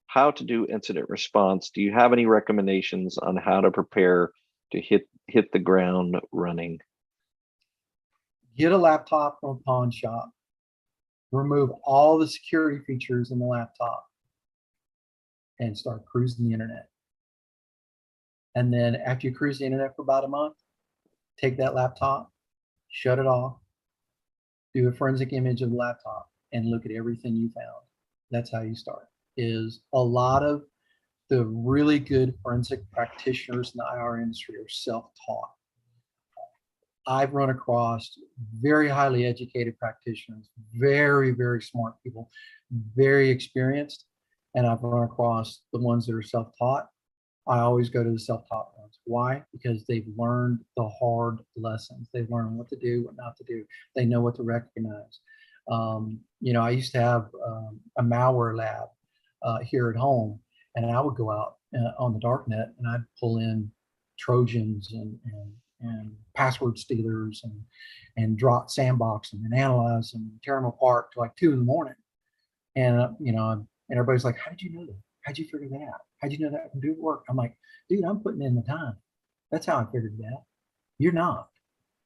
how to do incident response. Do you have any recommendations on how to prepare to hit the ground running? Get a laptop from a pawn shop. Remove all the security features in the laptop and start cruising the internet. And then after you cruise the internet for about a month, take that laptop, shut it off, do a forensic image of the laptop, and look at everything you found. That's how you start. Is a lot of the really good forensic practitioners in the IR industry are self-taught. I've run across very highly educated practitioners, very, very smart people, very experienced, and I've run across the ones that are self-taught. I always go to the self-taught ones. Why? Because they've learned the hard lessons. They've learned what to do, what not to do. They know what to recognize. I used to have a malware lab here at home, and I would go out on the dark net and I'd pull in Trojans and password stealers and drop sandbox them and analyze them and tear them apart till like 2 a.m. And everybody's like, how did you know that? How'd you figure that out? How'd you know that can do work? I'm like, dude, I'm putting in the time. That's how I figured it out. You're not.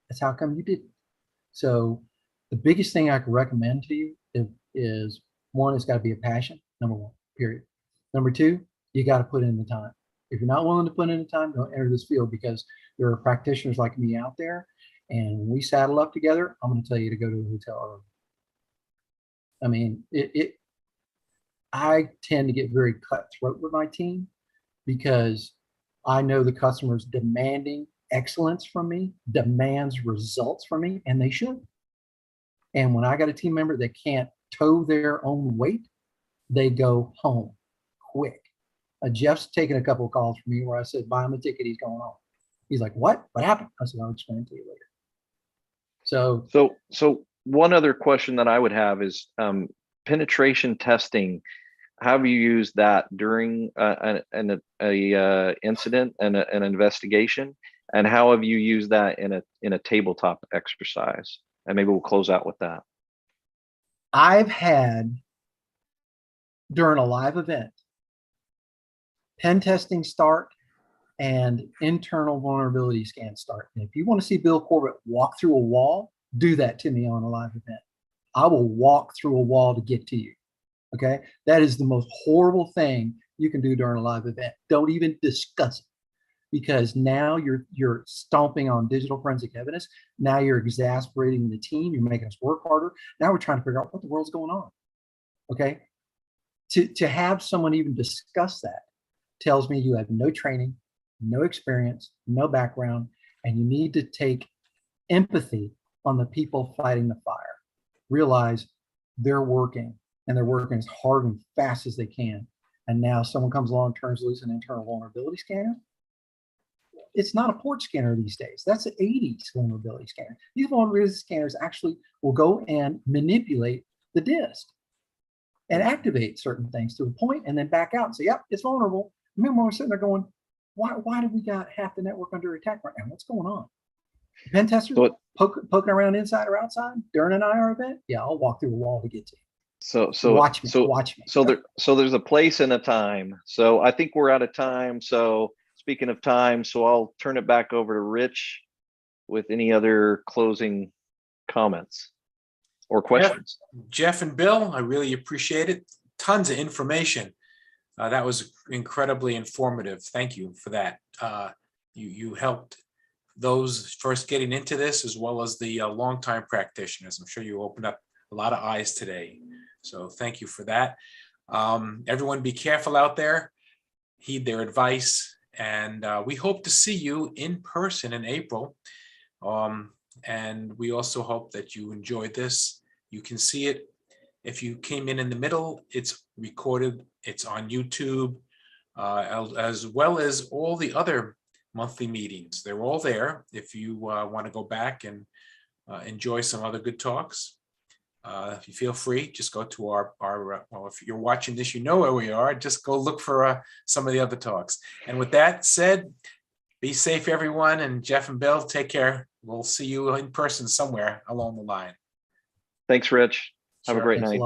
That's how come you didn't. So the biggest thing I can recommend to you is one, it's got to be a passion, number one, period. Number two, you got to put in the time. If you're not willing to put in the time, don't enter this field, because there are practitioners like me out there. And when we saddle up together, I'm going to tell you to go to the hotel early. I mean, I tend to get very cutthroat with my team because I know the customer's demanding excellence from me, demands results from me, and they should. And when I got a team member that can't tow their own weight, they go home quick. Jeff's taken a couple of calls from me where I said, buy him a ticket, he's going home. He's like, what? What happened? I said, I'll explain it to you later. So one other question that I would have is penetration testing. Have you used that during an incident and an investigation? And how have you used that in a tabletop exercise? And maybe we'll close out with that. I've had, during a live event, pen testing start and internal vulnerability scan start. And if you want to see Bill Corbitt walk through a wall, do that to me on a live event. I will walk through a wall to get to you. Okay, that is the most horrible thing you can do during a live event. Don't even discuss it, because now you're stomping on digital forensic evidence. Now you're exasperating the team. You're making us work harder. Now we're trying to figure out what the world's going on. Okay, to have someone even discuss that tells me you have no training, no experience, no background, and you need to take empathy on the people fighting the fire. Realize they're working, and they're working as hard and fast as they can. And now someone comes along, turns loose an internal vulnerability scanner. It's not a port scanner these days. That's an 80s vulnerability scanner. These vulnerability scanners actually will go and manipulate the disk. and activate certain things to a point and then back out and say, yep, it's vulnerable. Remember, we're sitting there going, why do we got half the network under attack right now? What's going on? Pen testers poking around inside or outside during an IR event? Yeah, I'll walk through a wall to get to you. So watch me. So there's a place and a time. So I think we're out of time. So speaking of time, so I'll turn it back over to Rich with any other closing comments or questions. Jeff and Bill, I really appreciate it. Tons of information. That was incredibly informative. Thank you for that. You helped those first getting into this, as well as the longtime practitioners. I'm sure you opened up a lot of eyes today. So thank you for that. Everyone be careful out there, heed their advice, and we hope to see you in person in April. And we also hope that you enjoyed this. You can see it. If you came in the middle, it's recorded, it's on YouTube, as well as all the other monthly meetings. They're all there. If you want to go back and enjoy some other good talks, if you feel free, just go to our well, if you're watching this, you know where we are. Just go look for some of the other talks. And with that said, be safe, everyone. And Jeff and Bill, take care. We'll see you in person somewhere along the line. Thanks, Rich. Have a great night.